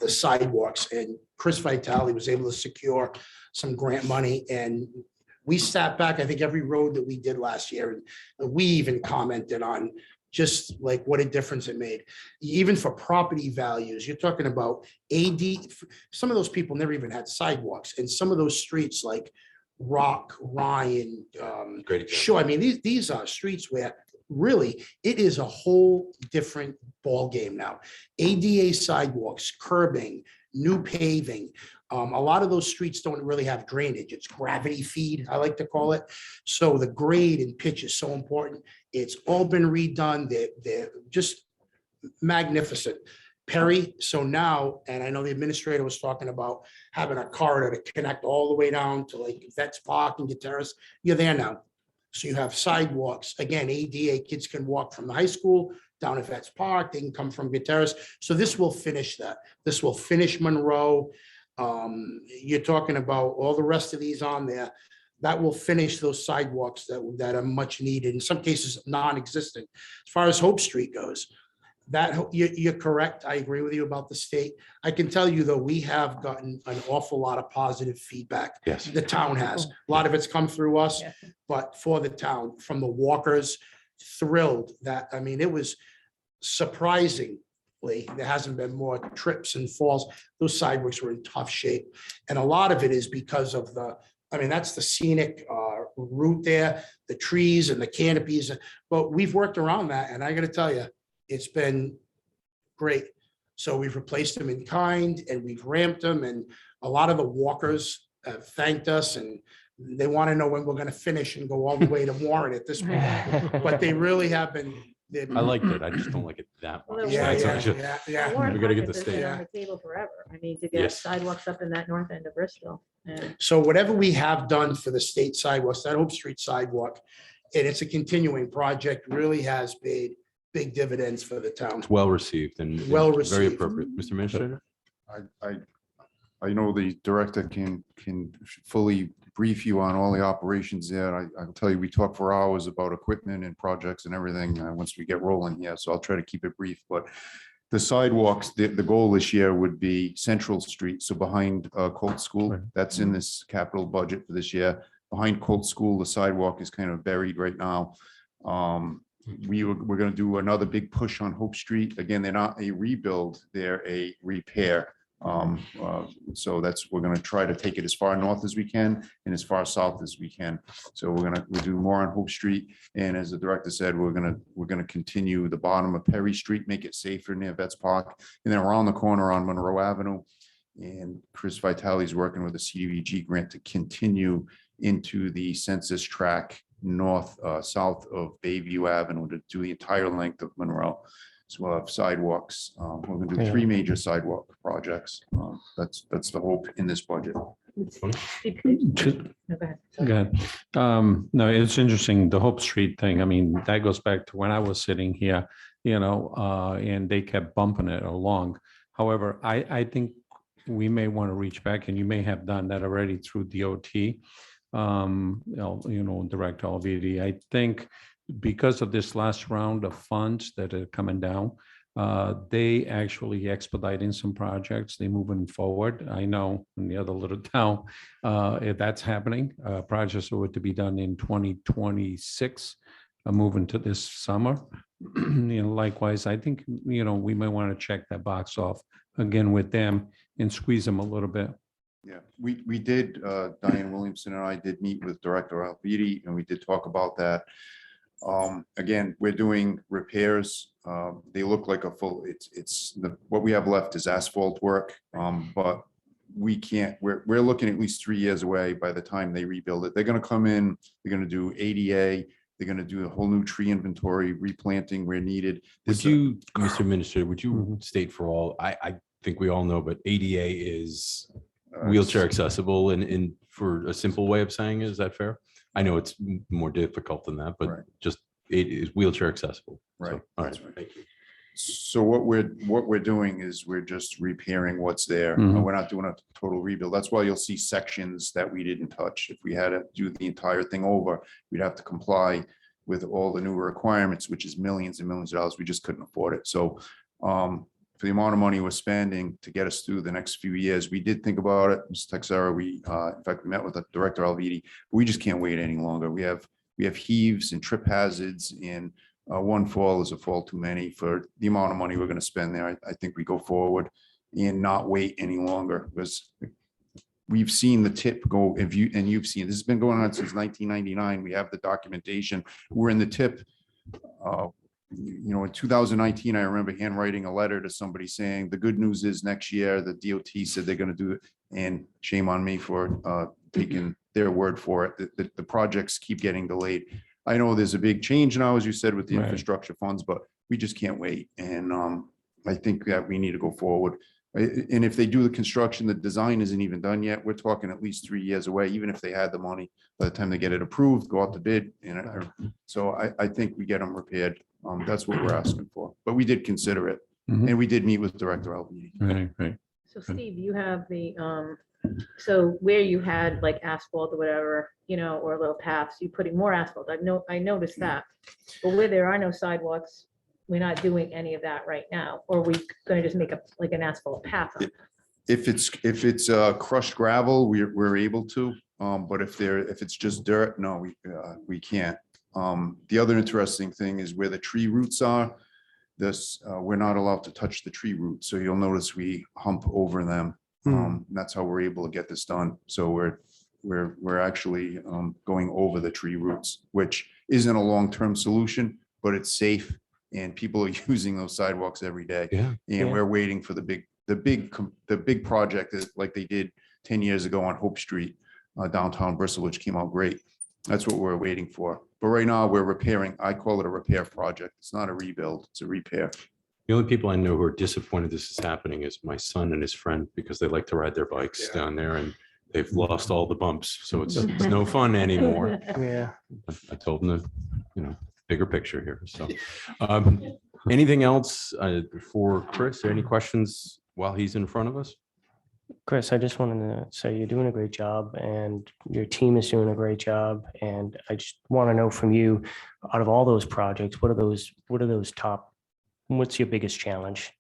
sidewalks, and Chris Vitale was able to secure some grant money, and we sat back, I think every road that we did last year, and we even commented on just like what a difference it made. Even for property values, you're talking about some of those people never even had sidewalks, and some of those streets like Rock, Ryan, Great example. sure. I mean, these are streets where really it is a whole different ball game now. ADA sidewalks, curbing, new paving. A lot of those streets don't really have drainage. It's gravity feed, I like to call it. So the grade and pitch is so important. It's all been redone. They're just magnificent. Perry, so now, and I know the administrator was talking about having a corridor to connect all the way down to like Vets Park and Gutierrez. You're there now. So you have sidewalks. Again, ADA kids can walk from the high school down to Vets Park. They can come from Gutierrez. So this will finish that. This will finish Monroe. You're talking about all the rest of these on there. That will finish those sidewalks that are much needed, in some cases non-existent. As far as Hope Street goes, you're correct. I agree with you about the state. I can tell you, though, we have gotten an awful lot of positive feedback. Yes. The town has. A lot of it's come through us, but for the town, from the walkers, thrilled that, I mean, it was surprisingly, there hasn't been more trips and falls. Those sidewalks were in tough shape. And a lot of it is because of that's the scenic route there, the trees and the canopies. But we've worked around that, and I got to tell you, it's been great. So we've replaced them in kind, and we've ramped them, and a lot of the walkers have thanked us, and they want to know when we're going to finish and go all the way to Warren at this point. But they really have been. I liked it. I just don't like it that much. Yeah, That's what I yeah, should- yeah. Warren We gotta get Market the has been state. on the table forever. I mean, to get Yes. sidewalks up in that north end of Bristol. And So whatever we have done for the state sidewalks, that Hope Street sidewalk, and it's a continuing project, really has paid big dividends for the town. It's well received and Well very received. appropriate. Mr. Administrator? I know the director can fully brief you on all the operations there. I'll tell you, we talk for hours about equipment and projects and everything once we get rolling here, so I'll try to keep it brief. But the sidewalks, the goal this year would be Central Street, so behind Colt School. Right. That's in this capital budget for this year. Behind Colt School, the sidewalk is kind of buried right now. We're going to do another big push on Hope Street. Again, they're not a rebuild, they're a repair. So we're gonna try to take it as far north as we can and as far south as we can. So we'll do more on Hope Street. And as the director said, we're gonna continue the bottom of Perry Street, make it safer near Vets Park. And then around the corner on Monroe Avenue. And Chris Vitale is working with a CDBG grant to continue into the census tract north, south of Bayview Avenue to do the entire length of Monroe. So we'll have sidewalks. We're gonna do 3 major sidewalk projects. That's the hope in this budget. Good. No, it's interesting, the Hope Street thing. I mean, that goes back to when I was sitting here, and they kept bumping it along. However, I think we may want to reach back, and you may have done that already through DOT. Director Alvidi, I think because of this last round of funds that are coming down, they actually expediting some projects, they moving forward. I know in the other little town, that's happening. Projects are to be done in 2026, moving to this summer. Likewise, I think, we may want to check that box off again with them and squeeze them a little bit. Yeah, we did, Diane Williamson and I did meet with Director Alvidi, and we did talk about that. Again, we're doing repairs. They look like what we have left is asphalt work, but we're looking at least 3 years away by the time they rebuild it. They're gonna come in, they're gonna do ADA, they're gonna do a whole new tree inventory, replanting where needed. Would you, Mr. Administrator, would you state for all, I think we all know, but ADA is wheelchair accessible and for a simple way of saying it, is that fair? I know it's more difficult than that, but Right. just it is wheelchair accessible. So, Right, all that's right. right. Thank you. So what we're doing is we're just repairing what's there. Mhm. We're not doing a total rebuild. That's why you'll see sections that we didn't touch. If we had to do the entire thing over, we'd have to comply with all the new requirements, which is millions and millions of dollars. We just couldn't afford it. So for the amount of money we're spending to get us through the next few years, we did think about it. Ms. Texera, in fact, we met with the Director Alvidi. We just can't wait any longer. We have heaves and trip hazards, and one fall is a fall too many for the amount of money we're going to spend there. I think we go forward and not wait any longer, because we've seen the tip go, you've seen, this has been going on since 1999. We have the documentation. We're in the tip. In 2019, I remember handwriting a letter to somebody saying, the good news is next year, the DOT said they're going to do it. And shame on me for taking their word for it. The projects keep getting delayed. I know there's a big change now, as you said, with the Right. infrastructure funds, but we just can't wait. And I think that we need to go forward. And if they do the construction, the design isn't even done yet. We're talking at least 3 years away, even if they had the money. By the time they get it approved, go out to bid. So I think we get them repaired. That's what we're asking for. But we did consider it. Mhm. And we did meet with Director Alvidi. Right. So Steve, you have so where you had like asphalt or whatever, or little paths, you putting more asphalt. I noticed that. But where there are no sidewalks, we're not doing any of that right now. Or are we going to just make like an asphalt path? If it's crushed gravel, we're able to. But if it's just dirt, no, we can't. The other interesting thing is where the tree roots are. We're not allowed to touch the tree roots. So you'll notice we hump over them. That's how we're able to get this done. So we're actually going over the tree roots, which isn't a long-term solution, but it's safe, and people are using those sidewalks every day. Yeah. And we're waiting for the big project is like they did 10 years ago on Hope Street, downtown Bristol, which came out great. That's what we're waiting for. But right now we're repairing. I call it a repair project. It's not a rebuild, it's a repair. The only people I know who are disappointed this is happening is my son and his friend, because they like to ride their bikes down there and they've lost all the bumps. So it's no fun anymore. Yeah. I told them the, bigger picture here. So anything else for Chris? Any questions while he's in front of us? Chris, I just wanted to say you're doing a great job and your team is doing a great job. And I just want to know from you, out of all those projects, what are those top, what's your biggest challenge?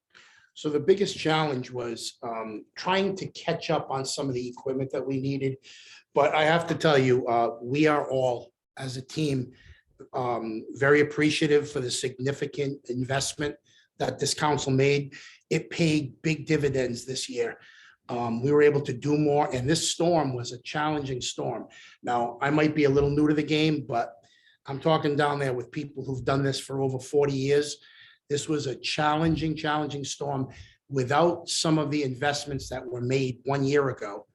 So the biggest challenge was trying to catch up on some of the equipment that we needed. But I have to tell you, we are all, as a team, very appreciative for the significant investment that this council made. It paid big dividends this year. We were able to do more, and this storm was a challenging storm. Now, I might be a little new to the game, but I'm talking down there with people who've done this for over 40 years. This was a challenging storm. Without some of the investments that were made 1 year ago,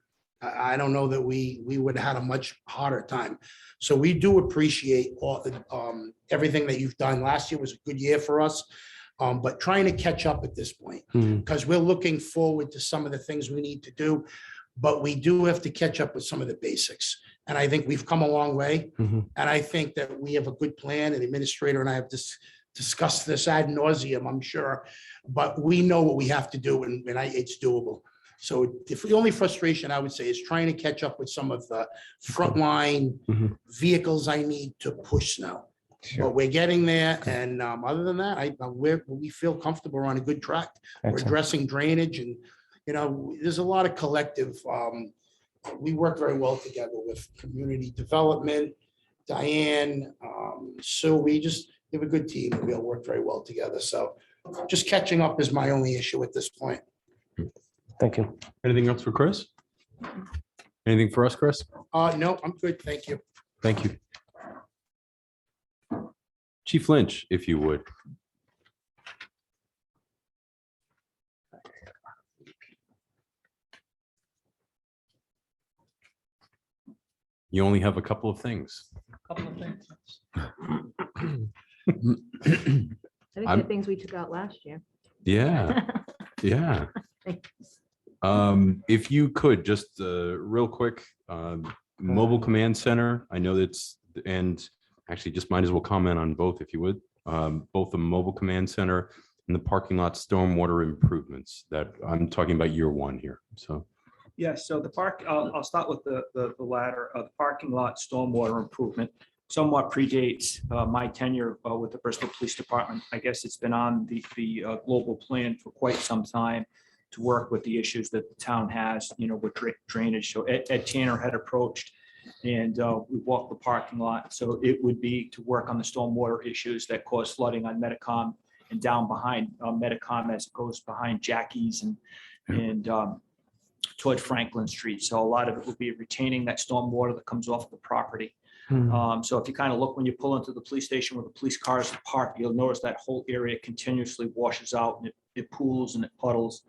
I don't know that we would have had a much harder time. So we do appreciate all everything that you've done. Last year was a good year for us, but trying to catch up at this point, because we're looking forward to some of the things we need to do, but we do have to catch up with some of the basics. And I think we've come a long way. And I think that we have a good plan, and the administrator and I have discussed this ad nauseum, I'm sure, but we know what we have to do, and it's doable. So the only frustration I would say is trying to catch up with some of the frontline vehicles I need to push snow. But we're getting there, and other than that, we feel comfortable, we're on a good track. We're Excellent. addressing drainage, and there's a lot of collective. We work very well together with community development, Diane. So we have a good team, and we all work very well together. So just catching up is my only issue at this point. Thank you. Anything else for Chris? Anything for us, Chris? No, I'm good. Thank you. Thank you. Chief Lynch, if you would. You only have a couple of things. I think I'm- the things we took out last year. Yeah, yeah. If you could, just real quick, mobile command center, I know that's, and actually just might as well comment on both if you would. Both the mobile command center and the parking lot stormwater improvements that I'm talking about year one here, so. Yes, so I'll start with the latter. The parking lot stormwater improvement somewhat predates my tenure with the Bristol Police Department. I guess it's been on the global plan for quite some time to work with the issues that the town has, with drainage. So Ed Tanner had approached, and we walked the parking lot. So it would be to work on the stormwater issues that cause flooding on Metacom and down behind Metacom as it goes behind Jackie's and toward Franklin Street. So a lot of it would be retaining that storm water that comes off the property. So if you kind of look when you pull into the police station where the police cars are parked, you'll notice that whole area continuously washes out and it pools and it puddles.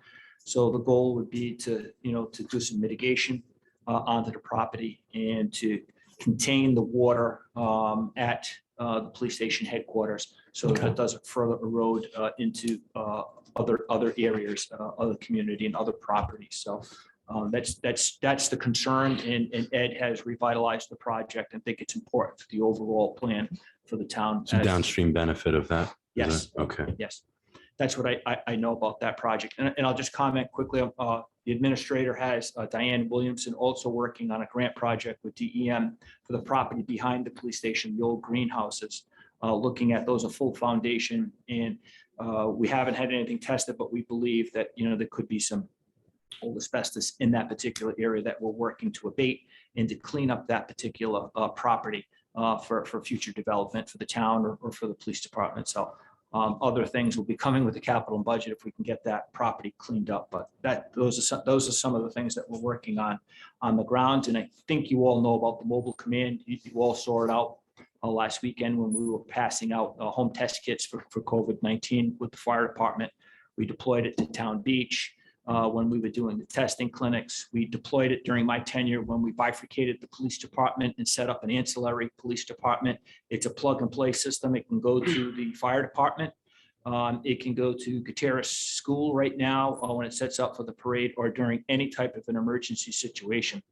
So the goal would be to do some mitigation onto the property and to contain the water at the police station headquarters, so that it doesn't further erode into other areas, other community and other properties. So that's the concern, and Ed has revitalized the project and think it's important for the overall plan for the town. It's a downstream benefit of that. Is Yes. that- Okay. Yes, that's what I know about that project. And I'll just comment quickly. The administrator has Diane Williamson also working on a grant project with DEM for the property behind the police station, the old greenhouses, looking at those, a full foundation. And we haven't had anything tested, but we believe that, there could be some old asbestos in that particular area that we're working to abate and to clean up that particular property for future development for the town or for the police department. So other things will be coming with the capital budget if we can get that property cleaned up. But those are some of the things that we're working on the ground. And I think you all know about the mobile command. You all saw it out last weekend when we were passing out home test kits for COVID-19 with the fire department. We deployed it to Town Beach when we were doing the testing clinics. We deployed it during my tenure when we bifurcated the police department and set up an ancillary police department. It's a plug and play system. It can go to the fire department. It can go to Gutierrez School right now when it sets up for the parade or during any type of an emergency situation.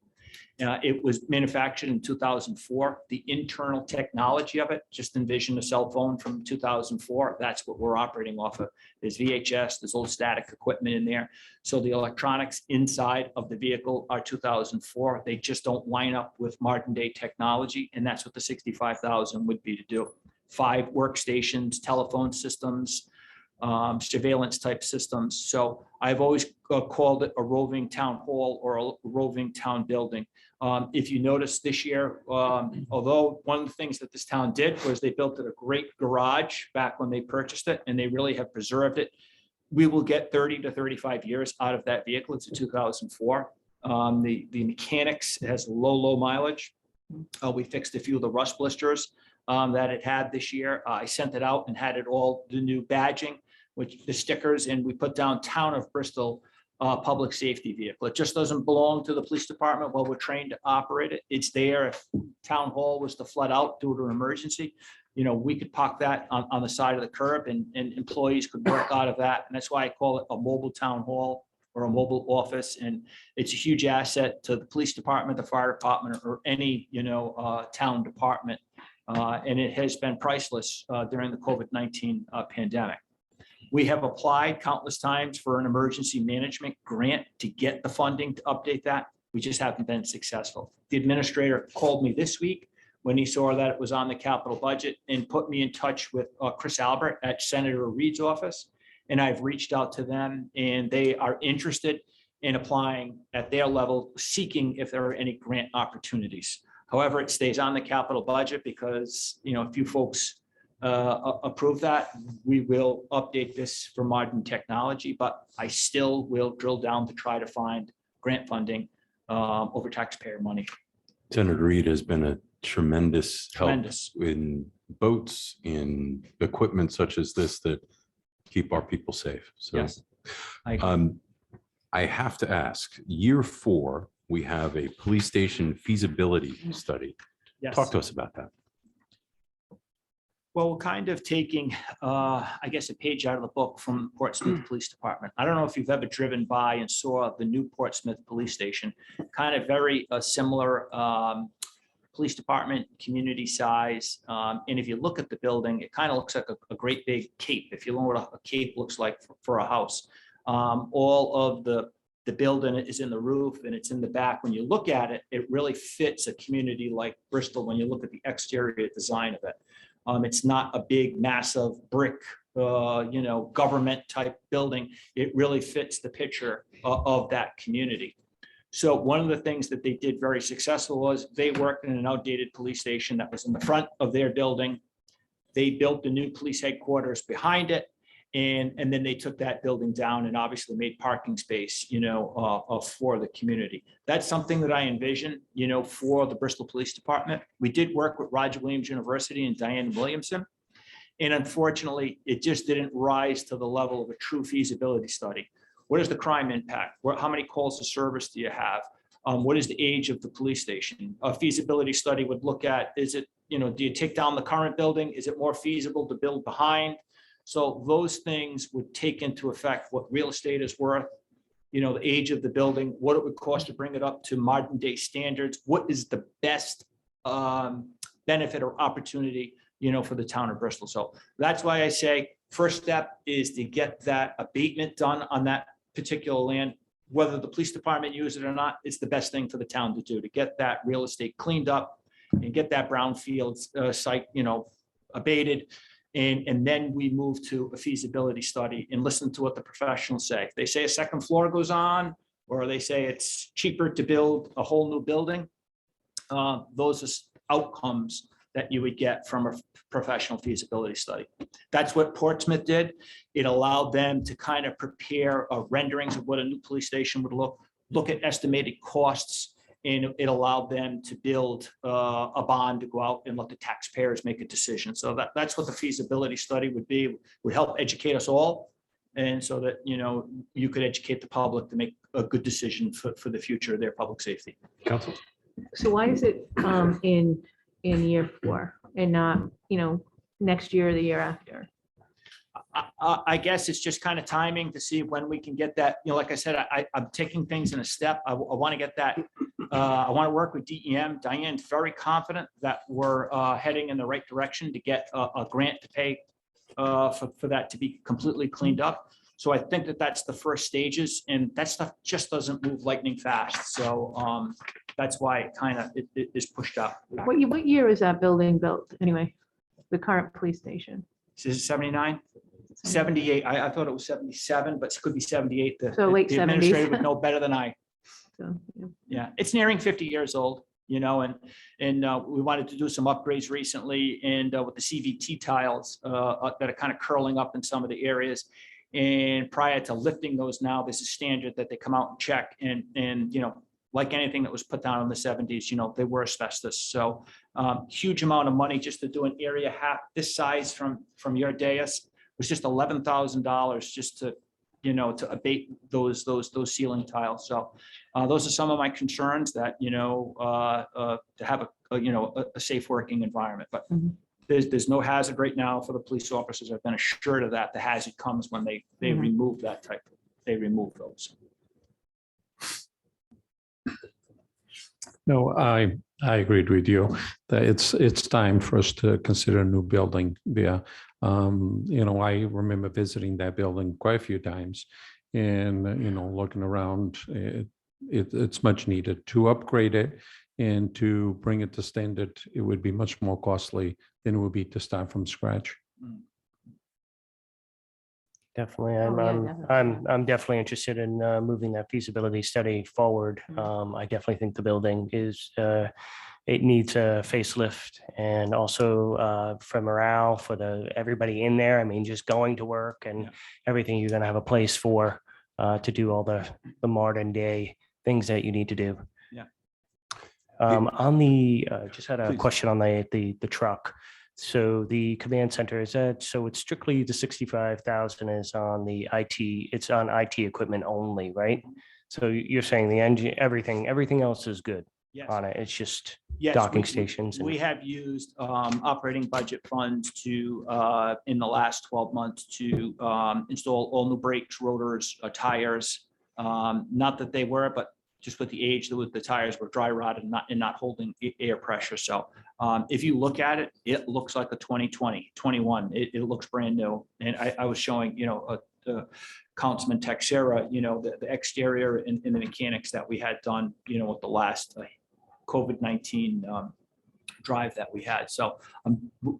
It was manufactured in 2004. The internal technology of it, just envision a cell phone from 2004. That's what we're operating off of. There's VHS, there's old static equipment in there. So the electronics inside of the vehicle are 2004. They just don't line up with modern day technology. And that's what the 65,000 would be to do. 5 workstations, telephone systems, surveillance type systems. So I've always called it a roving town hall or a roving town building. If you notice this year, although one of the things that this town did was they built it a great garage back when they purchased it, and they really have preserved it. We will get 30 to 35 years out of that vehicle. It's a 2004. The mechanics has low mileage. We fixed a few of the rust blisters that it had this year. I sent it out and had it all the new badging, which the stickers, and we put down Town of Bristol public safety vehicle. It just doesn't belong to the police department while we're trained to operate it. It's there if town hall was to flood out due to an emergency. We could park that on the side of the curb and employees could work out of that. And that's why I call it a mobile town hall or a mobile office. And it's a huge asset to the police department, the fire department, or any, town department. And it has been priceless during the COVID-19 pandemic. We have applied countless times for an emergency management grant to get the funding to update that. We just haven't been successful. The administrator called me this week when he saw that it was on the capital budget and put me in touch with Chris Albert at Senator Reed's office. And I've reached out to them and they are interested in applying at their level, seeking if there are any grant opportunities. However, it stays on the capital budget because, if you folks approve that, we will update this for modern technology, but I still will drill down to try to find grant funding over taxpayer money. Senator Reed has been a tremendous help Tremendous. in boats, in equipment such as this that keep our people safe. So Yes. I agree. I have to ask, year 4, we have a police station feasibility study. Yes. Talk to us about that. Well, we're kind of taking, I guess, a page out of the book from Portsmouth Police Department. I don't know if you've ever driven by and saw the new Portsmouth Police Station, kind of very similar police department, community size. And if you look at the building, it kind of looks like a great big cape, if you know what a cape looks like for a house. All of the building is in the roof and it's in the back. When you look at it, it really fits a community like Bristol when you look at the exterior design of it. It's not a big, massive brick, government type building. It really fits the picture of that community. So one of the things that they did very successful was they worked in an outdated police station that was in the front of their building. They built the new police headquarters behind it. And then they took that building down and obviously made parking space, for the community. That's something that I envision, for the Bristol Police Department. We did work with Roger Williams University and Diane Williamson. And unfortunately, it just didn't rise to the level of a true feasibility study. What is the crime impact? How many calls of service do you have? What is the age of the police station? A feasibility study would look at, is it, do you take down the current building? Is it more feasible to build behind? So those things would take into effect what real estate is worth, the age of the building, what it would cost to bring it up to modern day standards, what is the best benefit or opportunity, for the town of Bristol. So that's why I say first step is to get that abatement done on that particular land. Whether the police department uses it or not, it's the best thing for the town to do, to get that real estate cleaned up and get that brownfield site, abated. And then we move to a feasibility study and listen to what the professionals say. If they say a second floor goes on, or they say it's cheaper to build a whole new building, those are outcomes that you would get from a professional feasibility study. That's what Portsmouth did. It allowed them to kind of prepare renderings of what a new police station would look at estimated costs, and it allowed them to build a bond to go out and let the taxpayers make a decision. So that's what the feasibility study would be, would help educate us all. And so that, you could educate the public to make a good decision for the future of their public safety. Council? So why is it in year 4 and not, next year or the year after? I guess it's just kind of timing to see when we can get that, like I said, I'm taking things in a step. I want to get that. I want to work with DEM. Diane's very confident that we're heading in the right direction to get a grant to pay for that to be completely cleaned up. So I think that's the first stages, and that stuff just doesn't move lightning fast. So that's why it is pushed up. What year is that building built anyway? The current police station? Is it 79? 78. I thought it was 77, but it could be 78. So late The 70s. administrator would know better than I. So, yeah. Yeah, it's nearing 50 years old, and we wanted to do some upgrades recently, and with the CVT tiles that are kind of curling up in some of the areas. And prior to lifting those now, this is standard that they come out and check and, you know, like anything that was put down in the 70s, you know, they were asbestos. So huge amount of money just to do an area half this size from your dais was just $11,000 just to, you know, to abate those ceiling tiles. So those are some of my concerns that, you know, to have a safe working environment. But there's no hazard right now for the police officers. I've been assured of that. The hazard comes when they remove that type, they remove those. No, I agreed with you that it's time for us to consider a new building there. You know, I remember visiting that building quite a few times and, you know, looking around, it's much needed to upgrade it and to bring it to standard. It would be much more costly than it would be to start from scratch. Definitely. Oh, yeah, definitely. I'm definitely interested in moving that feasibility study forward. I definitely think the building is, it needs a facelift and also for morale for everybody in there. I mean, just going to work and everything, you're going to have a place for to do all the modern day things that you need to do. Yeah. On the, just had a Please. question on the truck. So the command center, is that, so it's strictly the 65,000 is on the IT, it's on IT equipment only, right? So you're saying the engine, everything else is good Yes. on it. It's just Yes, docking we- stations. We have used operating budget funds to, in the last 12 months to install all new brakes, rotors, tires. Not that they were, but just with the age, the tires were dry rotted and not holding air pressure. So if you look at it, it looks like a 2020, 21. It looks brand new. And I was showing, you know, Councilman Texera, you know, the exterior and the mechanics that we had done, you know, with the last COVID-19 drive that we had. So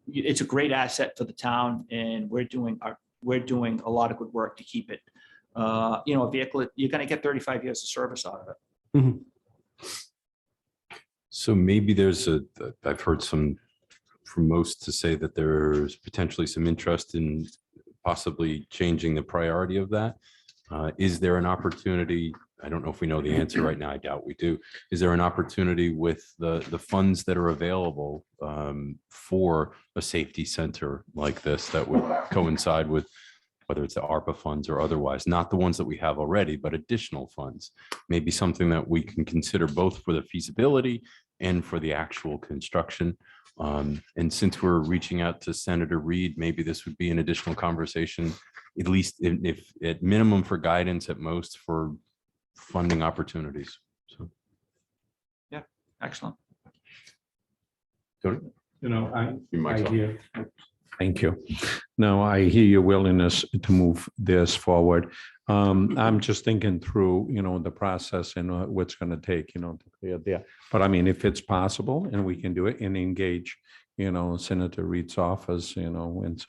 it's a great asset for the town, and we're doing a lot of good work to keep it. You know, a vehicle, you're going to get 35 years of service out of it. So maybe I've heard from most to say that there's potentially some interest in possibly changing the priority of that. Is there an opportunity? I don't know if we know the answer right now. I doubt we do. Is there an opportunity with the funds that are available for a safety center like this that would coincide with whether it's the ARPA funds or otherwise, not the ones that we have already, but additional funds, maybe something that we can consider both for the feasibility and for the actual construction. And since we're reaching out to Senator Reed, maybe this would be an additional conversation, at least if at minimum for guidance, at most for funding opportunities. So. Yeah, excellent. Tony? You know, Your mic's on. Thank you. Now, I hear your willingness to move this forward. I'm just thinking through, you know, the process and what's going to take, you know, to clear there. But I mean, if it's possible and we can do it and engage, you know, Senator Reed's office, you know, and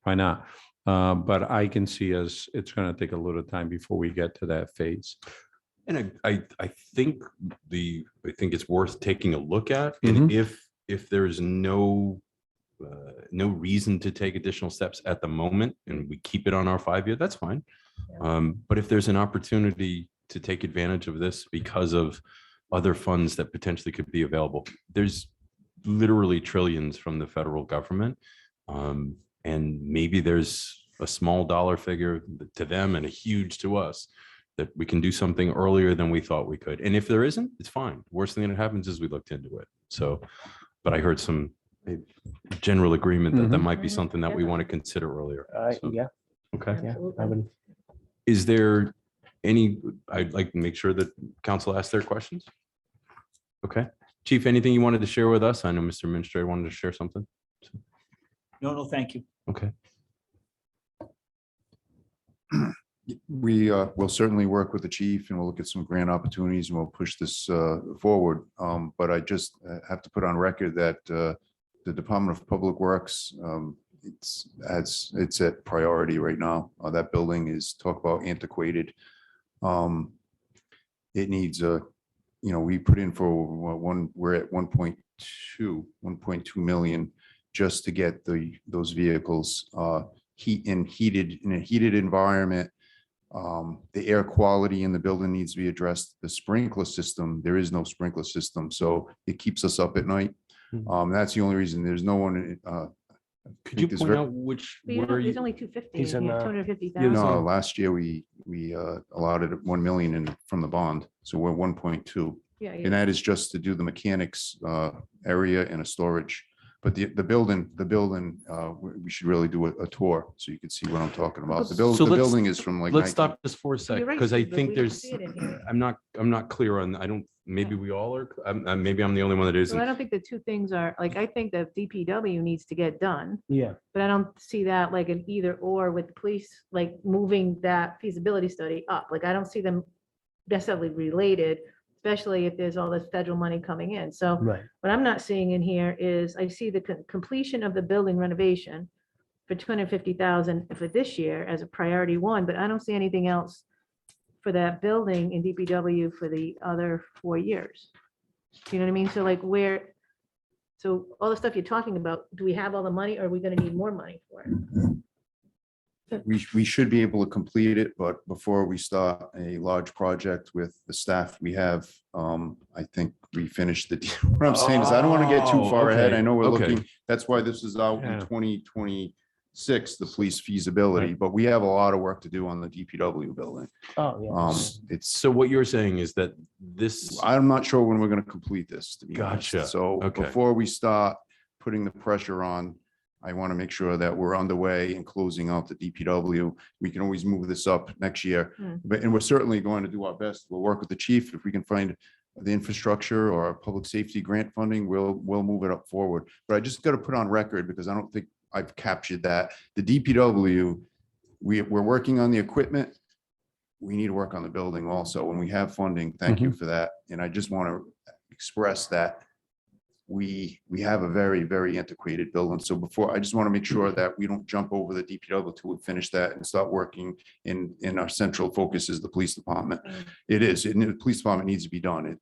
why not? But I can see as it's going to take a little time before we get to that phase. And I think it's worth taking a look at. And if there's no reason to take additional steps at the moment and we keep it on our 5-year, that's fine. But if there's an opportunity to take advantage of this because of other funds that potentially could be available, there's literally trillions from the federal government. And maybe there's a small dollar figure to them and a huge to us that we can do something earlier than we thought we could. And if there isn't, it's fine. Worst thing that happens is we looked into it. So, but I heard some general agreement that that might be something that we want to consider earlier. So, Yeah, okay. yeah, I would. Is there I'd like to make sure that council asks their questions. Okay. Chief, anything you wanted to share with us? I know Mr. Administrator wanted to share something. No, thank you. Okay. We will certainly work with the chief and we'll look at some grant opportunities and we'll push this forward. But I just have to put on record that the Department of Public Works, it's at priority right now. That building is, talk about antiquated. It needs you know, we put in for we're at 1.2 million just to get those vehicles in a heated environment. The air quality in the building needs to be addressed. The sprinkler system, there is no sprinkler system, so it keeps us up at night. That's the only reason. There's no one. Could you think there's point very- out which, But you where don't- There's you, only 250, He's in the- 250,000. No, last year we allowed it at 1 million from the bond, so we're 1.2. Yeah, And yeah. that is just to do the mechanics area and a storage. But the building, we should really do a tour so you can see what I'm talking about. The So let's- building is from like. let's 19 stop this for a sec, You're right, because I Steve, but think we don't there's, see it in here. I'm not clear on, I don't, maybe we all are, maybe I'm the only one that So I isn't. don't think the two things are, like, I think that DPW needs to get done, Yeah. but I don't see that like an either or with the police, like moving that feasibility study up. Like, I don't see them necessarily related, especially if there's all this federal money coming in. So Right. what I'm not seeing in here is I see the completion of the building renovation for 250,000 for this year as a priority one, but I don't see anything else for that building in DPW for the other 4 years. You know what I mean? So like so all the stuff you're talking about, do we have all the money or are we gonna need more money for it? We should be able to complete it, but before we start a large project with the staff we have, I think we finished the, what I'm saying is I don't want to get too Oh, far ahead. I okay, know we're okay. looking, that's why this is out in Yeah. 2026, the police feasibility, but we have a lot of work to do on the DPW building. Oh, yeah. It's, So what you're saying is that this, I'm not sure when we're going to complete this, to be honest. Gotcha. So Okay. before we start putting the pressure on, I want to make sure that we're underway and closing out the DPW. We can always move this up next year, and we're certainly going to do our best. We'll work with the chief. If we can find the infrastructure or public safety grant funding, we'll move it up forward. But I just got to put on record because I don't think I've captured that. The DPW, we're working on the equipment. We need to work on the building also. When we have funding, thank you for that. And I just want to express that we have a very, very antiquated building. So before, I just want to make sure that we don't jump over the DPW till we finish that and start working in our central focus is the police department. It is, and the police department needs to be done.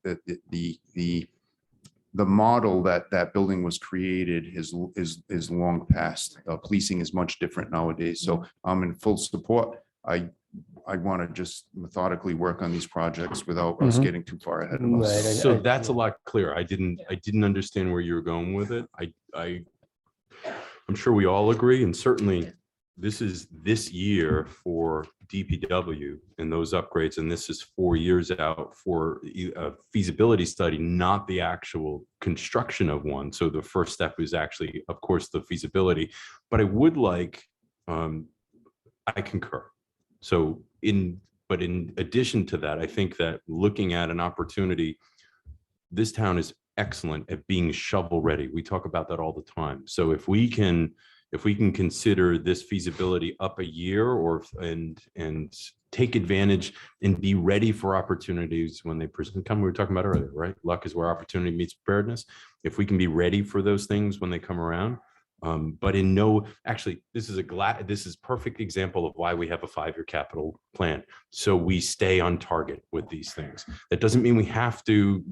The model that building was created is long past. Policing is much different nowadays. So I'm in full support. I want to just methodically work on these projects without us getting too far ahead of Right, us. so that's a lot clearer. I didn't understand where you were going with it. I'm sure we all agree, and certainly this is this year for DPW and those upgrades, and this is 4 years out for a feasibility study, not the actual construction of one. So the first step is actually, of course, the feasibility. But I would like, I concur. So in addition to that, I think that looking at an opportunity, this town is excellent at being shovel ready. We talk about that all the time. So if we can consider this feasibility up a year and take advantage and be ready for opportunities when they come, we were talking about earlier, right? Luck is where opportunity meets preparedness. If we can be ready for those things when they come around, but actually, this is perfect example of why we have a 5-year capital plan. So we stay on target with these things. That doesn't mean we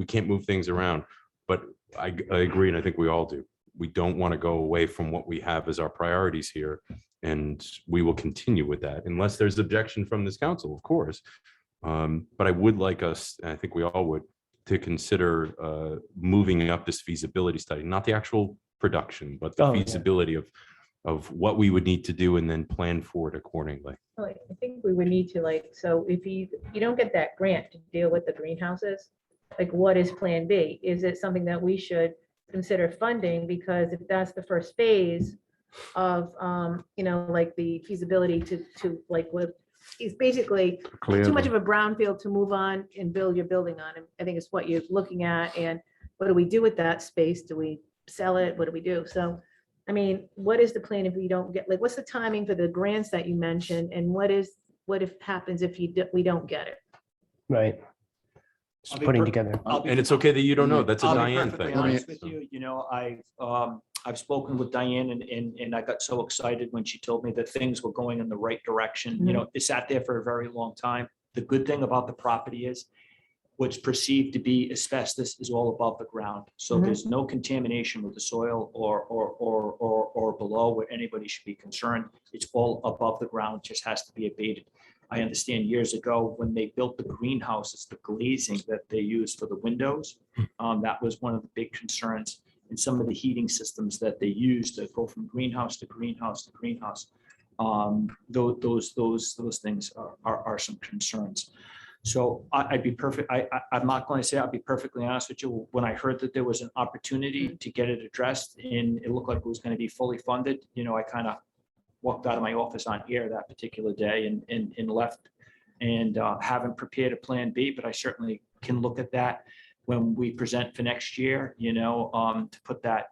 can't move things around, but I agree. And I think we all do. We don't want to go away from what we have as our priorities here. And we will continue with that unless there's objection from this council, of course. But I would like us, and I think we all would, to consider moving up this feasibility study, not the actual production, but the feasibility of what we would need to do and then plan for it accordingly. Well, I think we would need to so if you don't get that grant to deal with the greenhouses, what is plan B? Is it something that we should consider funding? Because if that's the first phase of, the feasibility to what is basically too much of a brownfield to move on and build your building on. And I think it's what you're looking at. And what do we do with that space? Do we sell it? What do we do? So, I mean, what is the plan if we don't get, what's the timing for the grants that you mentioned? And what if happens if we don't get it? Right. I'll Just be putting per- together. I'll be- And it's okay that you don't know. That's a I'll be Diane perfectly thing. honest right? with you. I've spoken with Diane and I got so excited when she told me that things were going in the right direction. It sat there for a very long time. The good thing about the property is what's perceived to be asbestos is all above the ground. So Mhm. there's no contamination with the soil or below where anybody should be concerned. It's all above the ground, just has to be abated. I understand years ago, when they built the greenhouses, the glazing that they used for the windows, that was one of the big concerns. And some of the heating systems that they used to go from greenhouse to greenhouse to greenhouse. Those things are some concerns. So I'd be perfect. I'm not going to say, I'll be perfectly honest with you. When I heard that there was an opportunity to get it addressed and it looked like it was going to be fully funded, I kind of walked out of my office on air that particular day and left, and haven't prepared a plan B, but I certainly can look at that when we present for next year, to put that,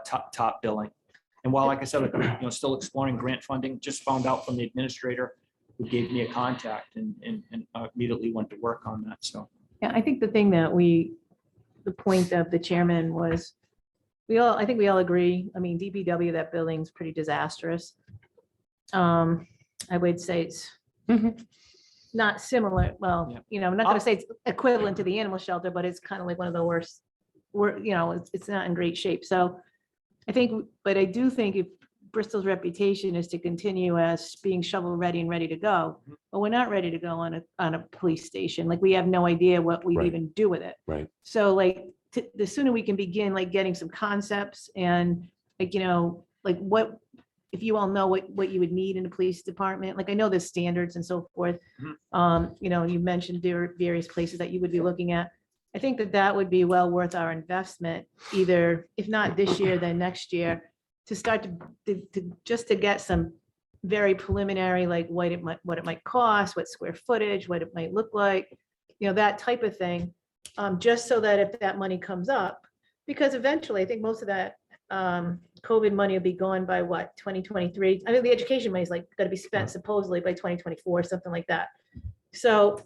top billing. And while, like I said, still exploring grant funding, just found out from the administrator who gave me a contact and immediately went to work on that. So. Yeah, I think the thing that the point of the chairman was, I think we all agree. I mean, DPW, that building's pretty disastrous. I would say it's not similar. Well, I'm not going to say it's equivalent to the animal shelter, but it's kind of like one of the worst. It's not in great shape. So I think, but I do think if Bristol's reputation is to continue as being shovel ready and ready to go, but we're not ready to go on a police station. Like, we have no idea what we'd Right. even do with it. Right. So like, the sooner we can begin like getting some concepts and like what, if you all know what you would need in the police department, like I know there's standards and so forth. You mentioned there are various places that you would be looking at. I think that would be well worth our investment, either if not this year, then next year, to start to get some very preliminary, like what it might cost, what square footage, what it might look like, that type of thing. Just so that if that money comes up, because eventually I think most of that COVID money will be gone by 2023. I mean, the education money is like going to be spent supposedly by 2024, something like that. So,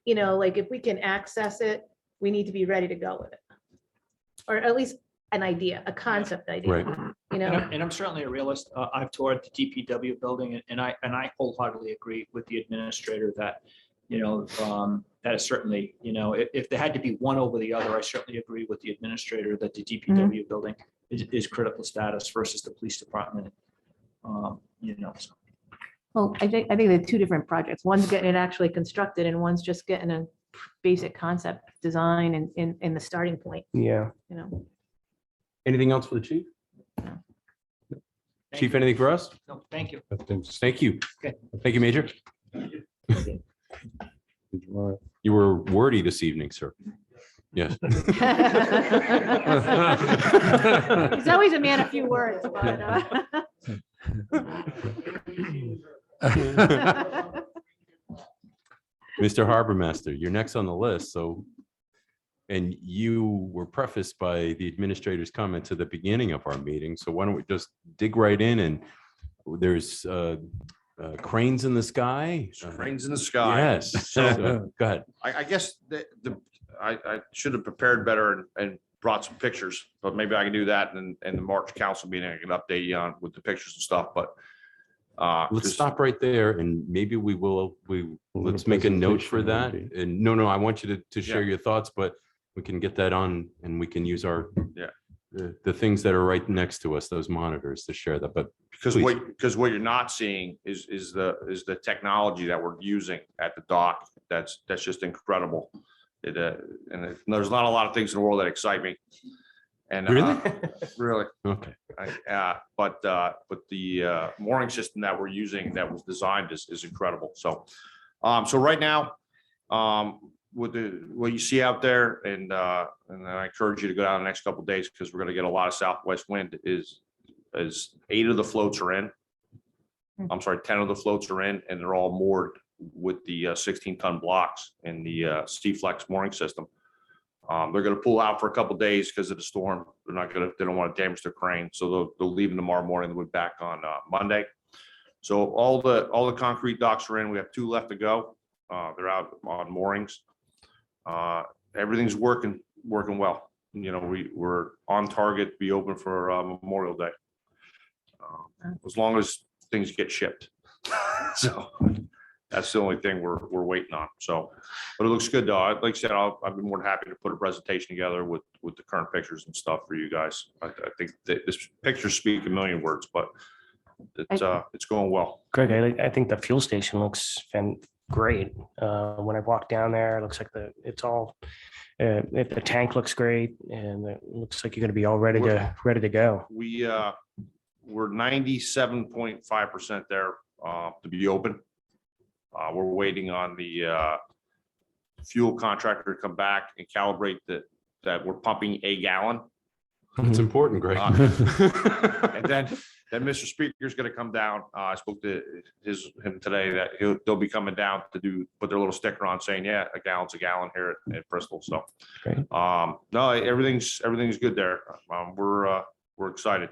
like if we can access it, we need to be ready to go with it. Or at least an idea, a concept idea. Right. And I'm certainly a realist. I've toured the DPW building and I wholeheartedly agree with the administrator that, that is certainly, if there had to be one over the other, I certainly agree with the administrator that the DPW building is critical status versus the police department. So. Well, I think they're two different projects. One's getting it actually constructed and one's just getting a basic concept design and in the starting point, Yeah. Anything else for the chief? Thank Chief, you. anything for us? No, thank you. Thank you. Okay. Thank you, Major. You were wordy this evening, sir. Yes. He's always a man of few words, but. Mr. Harbor Master, you're next on the list, so. And you were prefaced by the administrator's comments at the beginning of our meeting, so why don't we just dig right in and there's cranes in the sky? Cranes in the sky. Yes, so, go ahead. I guess I should have prepared better and brought some pictures, but maybe I can do that in the March council meeting. I can update you on with the pictures and stuff, but. Let's just- stop right there and maybe let's make a note for that. And no, I want you to share Yeah. your thoughts, but we can get that on and we can use our, Yeah. the things that are right next to us, those monitors to share that, but Because please. what you're not seeing is the technology that we're using at the dock. That's just incredible. There's not a lot of things in the world that excite me. And Really? really, Okay. but the mooring system that we're using that was designed is incredible. So right now, with what you see out there, and I encourage you to go down the next couple of days because we're going to get a lot of southwest wind. Is 8 of the floats are in. I'm sorry, 10 of the floats are in, and they're all moored with the 16-ton blocks in the C-Flex mooring system. They're going to pull out for a couple of days because of the storm. They don't want to damage their crane, so they'll leave them tomorrow morning. They'll be back on Monday. So all the concrete docks are in. We have 2 left to go. They're out on moorings. Everything's working well. We're on target to be open for Memorial Day, as long as things get shipped. So That's the only thing we're waiting on. So, but it looks good though. Like I said, I'd be more than happy to put a presentation together with the current pictures and stuff for you guys. I think that this pictures speak a million words, but it's going well. Greg, I think the fuel station looks great. When I walked down there, it looks like the tank looks great, and it looks like you're gonna be all ready to go. We're 97.5% there to be open. We're waiting on the fuel contractor to come back and calibrate that we're pumping a gallon. It's important, Greg. And then Mr. Speaker's gonna come down. I spoke to him today that they'll be coming down to put their little sticker on saying, yeah, a gallon's a gallon here at Bristol. So, Great. no, everything's good there. We're excited.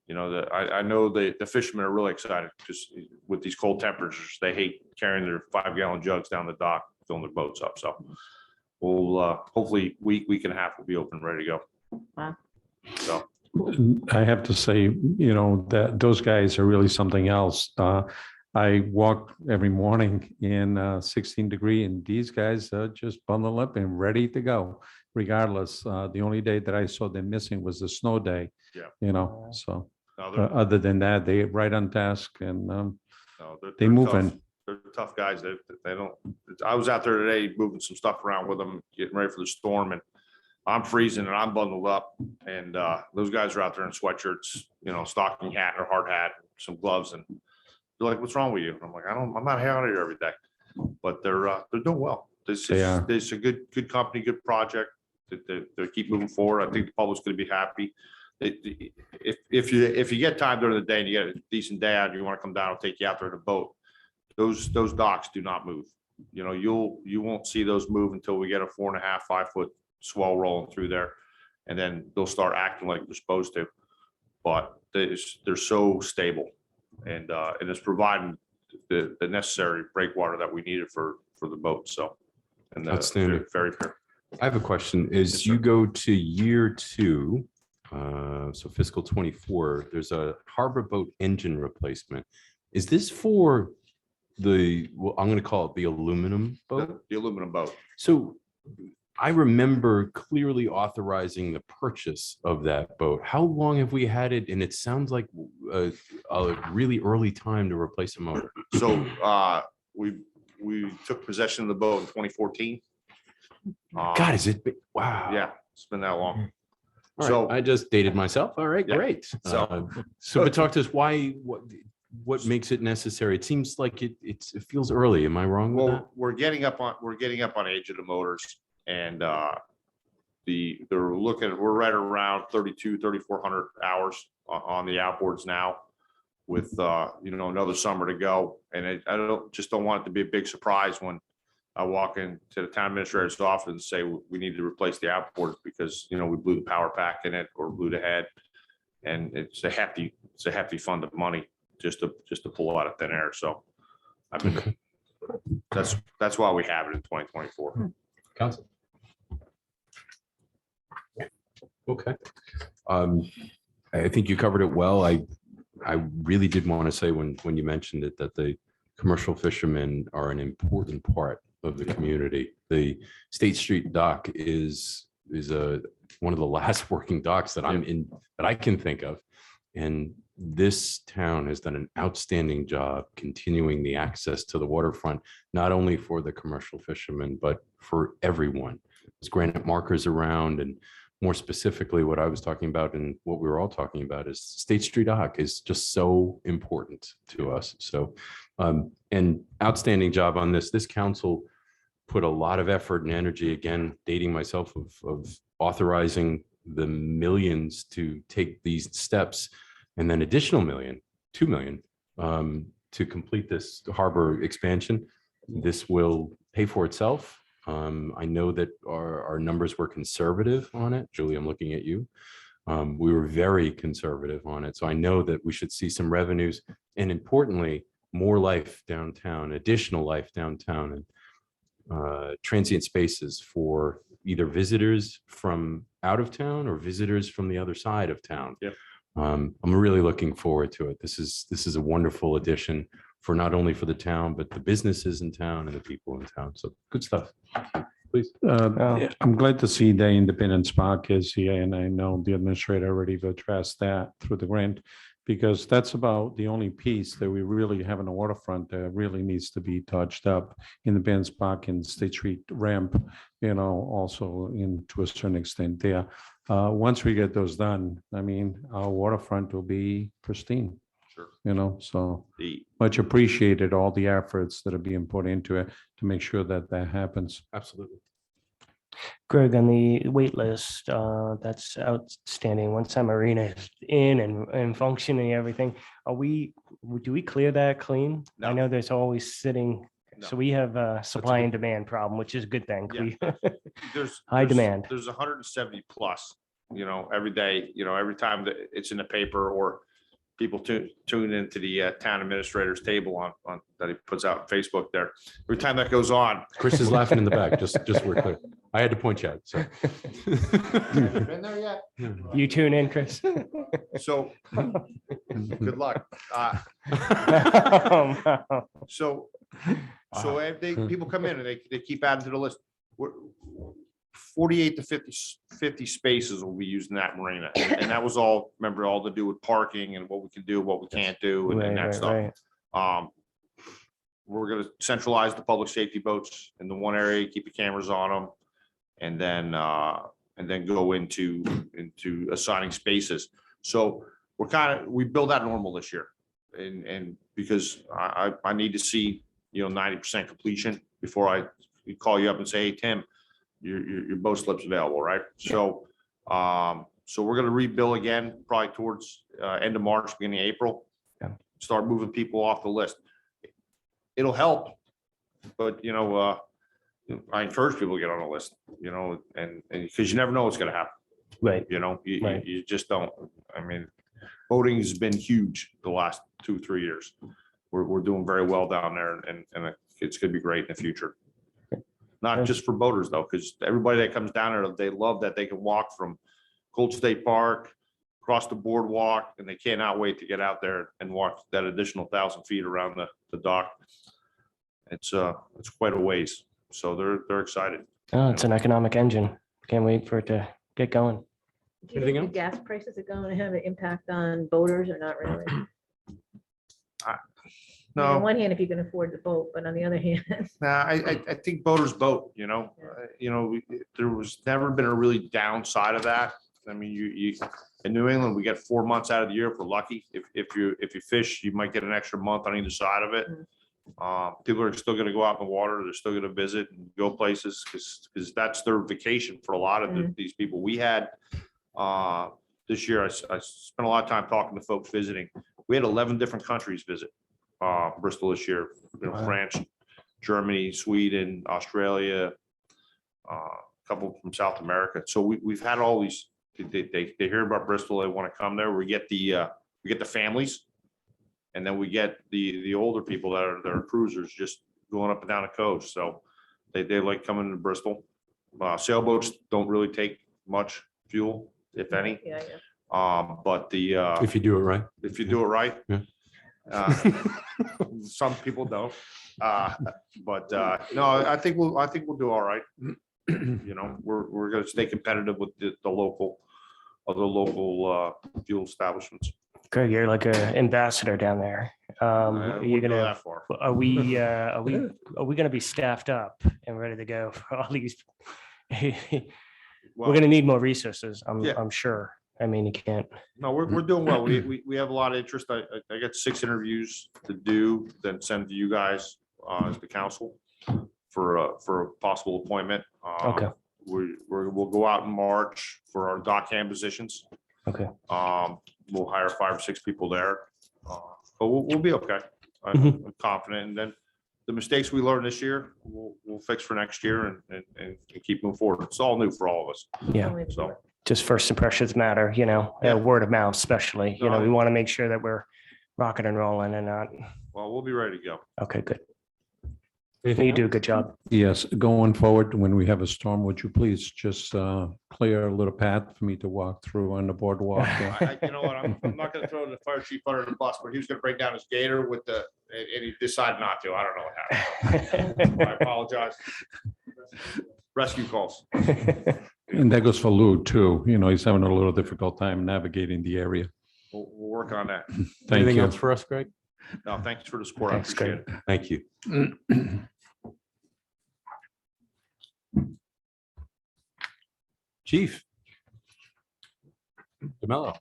You know, I know the fishermen are really excited because with these cold temperatures, they hate carrying their 5-gallon jugs down the dock, filling their boats up. So we'll hopefully week and a half will be open, ready to go. Wow. So. I have to say, that those guys are really something else. I walk every morning in 16 degree, and these guys are just bundled up and ready to go regardless. The only day that I saw them missing was the snow day. Yeah. So No, other than that, they're right on task, and no, they move in. They're tough guys. They don't. I was out there today moving some stuff around with them, getting ready for the storm, and I'm freezing and I'm bundled up. And those guys are out there in sweatshirts, stocking hat or hard hat, some gloves, and they're like, "What's wrong with you?" And I'm like, I'm not out here every day," but they're doing well. This is a good company, good project. They keep moving forward. I think the public's going to be happy. If you get time during the day and you get a decent day out, and you want to come down, I'll take you out there in a boat. Those docks do not move. You won't see those move until we get a 4.5, 5 foot swell rolling through there, and then they'll start acting like they're supposed to. But they're so stable, and it's providing the necessary breakwater that we needed for the boat. So, and Outstanding. they're very fair. I have a question. As you go to year 2, so fiscal 24, there's a harbor boat engine replacement. Is this for well, I'm going to call it the aluminum boat? The aluminum boat. So I remember clearly authorizing the purchase of that boat. How long have we had it? And it sounds like a really early time to replace a motor. So we took possession of the boat in 2014. God, is it? Wow. Yeah, it's been that long. All right, So I just dated myself. All right, Yeah. great. So- But talk to us. What makes it necessary? It seems like it feels early. Am I wrong with that? well, we're getting up on age of the motors, and we're right around 3,400 hours on the outboards now, with another summer to go. And I don't want it to be a big surprise when I walk into the town administrator's office and say we need to replace the outboards because we blew the power pack in it or blew the head, and it's a hefty fund of money just to pull out of thin air. So that's why we have it in 2024. Council. Okay. I think you covered it well. I really did want to say when you mentioned it that the commercial fishermen are an important part of the community. The State Street dock is one of the last working docks that that I can think of. And this town has done an outstanding job continuing the access to the waterfront, not only for the commercial fishermen, but for everyone. There's granite markers around, and more specifically, what I was talking about and what we were all talking about is State Street dock is just so important to us. So, and outstanding job on this. This council put a lot of effort and energy, again, dating myself of authorizing the millions to take these steps, and then additional $2 million to complete this harbor expansion. This will pay for itself. I know that our numbers were conservative on it. Julie, I'm looking at you. We were very conservative on it. So I know that we should see some revenues, and importantly, more life downtown, additional life downtown, and transient spaces for either visitors from out of town or visitors from the other side of town. Yep. I'm really looking forward to it. This is a wonderful addition for not only for the town, but the businesses in town and the people in town. So good stuff. Please. I'm glad to see the Independence Park is here, and I know the administrator already addressed that through the grant, because that's about the only piece that we really have in the waterfront that really needs to be touched up. Independence Park and State Street ramp, also to a certain extent there. Once we get those done, I mean, our waterfront will be pristine. Sure. So The, much appreciated all the efforts that are being put into it to make sure that that happens. Absolutely. Greg, on the wait list, that's outstanding. Once that marina is in and functioning, everything, do we clear that clean? I No. know there's always sitting, No. so we have a supply and demand problem, which is a good thing. High demand. There's 170 plus, every day, every time that it's in the paper or people tune into the town administrator's table on that he puts out on Facebook there. Every time that goes on. Chris is laughing in the back, just we're clear. I had to point you out, so. Been there yet? You tune in, Chris. So, good luck. So if people come in and they keep adding to the list. 48 to 50 spaces will be used in that marina. And that was all, remember, all to do with parking and what we can do, what we can't do, and that stuff. We're gonna centralize the public safety boats in the one area, keep the cameras on them, and then go into assigning spaces. So we build that normal this year. And because I need to see, 90% completion before I call you up and say, hey, Tim, your boat slip's available, right? So we're gonna rebuild again, probably towards end of March, beginning of April. Yeah. Start moving people off the list. It'll help, but I encourage people to get on the list, and because you never know what's gonna happen. Right. You you just don't. I mean, boating has been huge the last 2-3 years. We're doing very well down there, and it's gonna be great in the future. Not just for boaters though, because everybody that comes down there, they love that they can walk from Cold State Park, across the boardwalk, and they cannot wait to get out there and walk that additional 1,000 feet around the dock. It's quite a ways, so they're excited. Oh, it's an economic engine. Can't wait for it to get going. Do you Anything think the gas prices are going to have an impact on boaters or not really? On No, one hand, if you can afford the boat, but on the other hand. nah, I think boaters boat, there was never been a really downside of that. I mean, you in New England, we get 4 months out of the year if we're lucky. If you fish, you might get an extra month on either side of it. People are still gonna go out in the water. They're still gonna visit and go places because that's their vacation for a lot of these people. We had this year, I spent a lot of time talking to folks visiting. We had 11 different countries visit Bristol this year. Wow. France, Germany, Sweden, Australia, a couple from South America. So we've had all these. They hear about Bristol. They want to come there. We get the families, and then we get the older people that are cruisers just going up and down the coast. So they like coming to Bristol. Sailboats don't really take much fuel, if any. Yeah. But If you do it right. if you do it right. Yeah. Some people don't. But no, I think we'll do all right. We're gonna stay competitive with the local fuel establishments. Greg, you're like an ambassador down there. Wouldn't You're go gonna, that far. are we gonna be staffed up and ready to go for all these? We're gonna need more resources, Yeah. I'm sure. I mean, you can't. No, we're doing well. We have a lot of interest. I got 6 interviews to do, then send to you guys as the council for a possible appointment. Okay. We'll go out in March for our dock hand positions. Okay. We'll hire 5 or 6 people there. But we'll be okay. Mm-hmm. I'm confident. And then the mistakes we learned this year, we'll fix for next year and keep moving forward. It's all new for all of us. Yeah. So. Just first impressions matter, Yeah. word of mouth especially. No, We want to make sure that we're rocking and rolling and not. Well, we'll be ready to go. Okay, good. Anything You do a else? good job. Yes, going forward, when we have a storm, would you please just clear a little path for me to walk through on the boardwalk? there? You know what, I'm not gonna throw the fire chief under the bus, but he was gonna break down his gator with and he decided not to. I don't know what happened. I apologize. Rescue calls. And that goes for Lou too. You know, he's having a little difficult time navigating the area. We'll work on that. Thank Anything you. else for us, Greg? No, thanks for the support. I Thanks, appreciate Greg. it. Thank you. Chief. DeMello.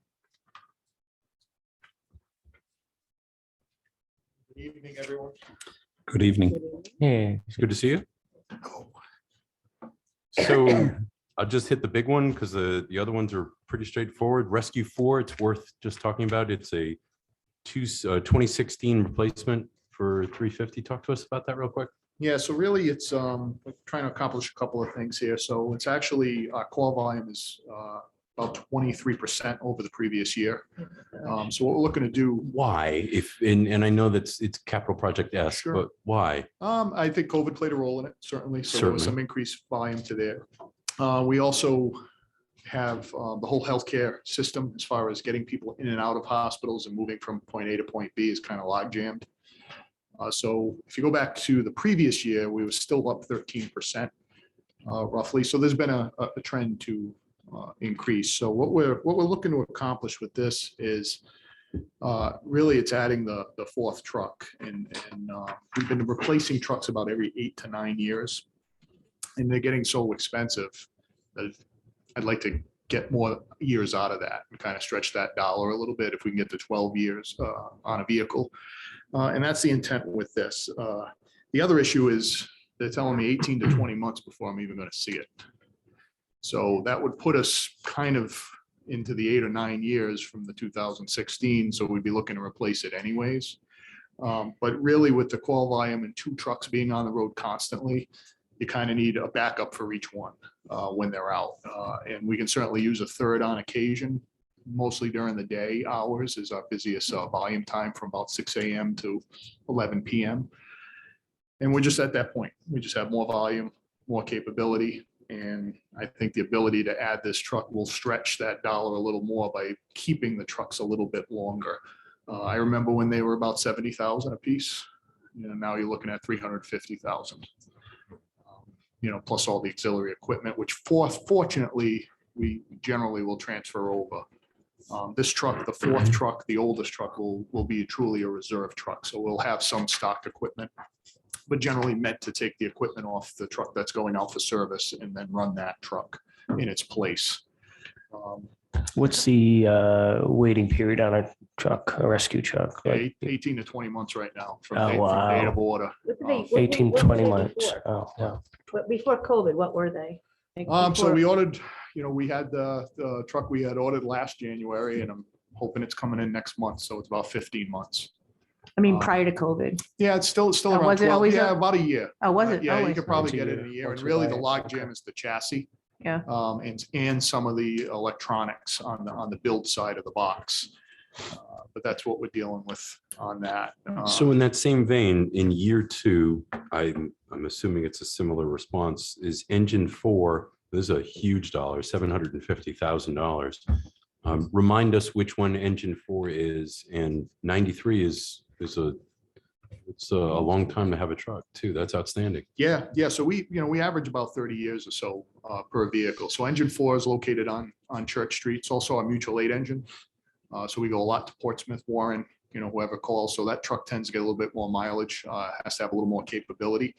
Good evening, everyone. Good evening. Yeah. It's good to see you. So I'll just hit the big one because the other ones are pretty straightforward. Rescue 4, it's worth just talking about. It's a 2016 replacement for 350. Talk to us about that real quick. Yeah, so really it's we're trying to accomplish a couple of things here. So it's actually our call volume is about 23% over the previous year. So what we're looking to do, Why? And I know that's it's capital project S, Sure. but why? I think COVID played a role in it, certainly. So there was Certainly. some increased volume to there. We also have the whole healthcare system as far as getting people in and out of hospitals and moving from point A to point B is kind of log jammed. So if you go back to the previous year, we were still up 13% roughly. So there's been a trend to increase. So what we're looking to accomplish with this is really it's adding the fourth truck, and we've been replacing trucks about every 8 to 9 years, and they're getting so expensive that I'd like to get more years out of that and kind of stretch that dollar a little bit if we can get to 12 years on a vehicle. And that's the intent with this. The other issue is they're telling me 18 to 20 months before I'm even going to see it. So that would put us kind of into the 8 or 9 years from the 2016. So we'd be looking to replace it anyways. But really with the call volume and 2 trucks being on the road constantly, you kind of need a backup for each one when they're out. And we can certainly use a third on occasion. Mostly during the day hours is our busiest volume time from about 6 a.m. to 11 p.m. And we're just at that point. We just have more volume, more capability. And I think the ability to add this truck will stretch that dollar a little more by keeping the trucks a little bit longer. I remember when they were about 70,000 a piece. Now you're looking at 350,000. Plus all the auxiliary equipment, which fortunately we generally will transfer over. This truck, the fourth truck, the oldest truck will be truly a reserve truck. So we'll have some stock equipment, but generally meant to take the equipment off the truck that's going out for service and then run that truck in its place. What's the waiting period on a truck, a rescue truck? Like 18 to 20 months right now from Oh, date wow. of order. 18, 20 months. Oh, yeah. But before COVID, what were they? Like So before- we ordered, we had the truck we had ordered last January, and I'm hoping it's coming in next month. So it's about 15 months. I mean, prior to COVID. Yeah, it's still Oh, around was it 12. always Yeah, a- about a year. Oh, was it? Yeah, you Always? could probably Once a get it year. in a year. Once And you really buy the it. log Okay. jam is the chassis. Yeah. And some of the electronics on the build side of the box. But that's what we're dealing with on that. So in that same vein, in year 2, I'm assuming it's a similar response, is engine 4, this is a huge dollar, $750,000. Remind us which one engine 4 is, and 93 is a long time to have a truck too. That's outstanding. Yeah. So we average about 30 years or so per vehicle. So engine 4 is located on Church Street. It's also a mutual aid engine. So we go a lot to Portsmouth, Warren, whoever calls. So that truck tends to get a little bit more mileage, has to have a little more capability.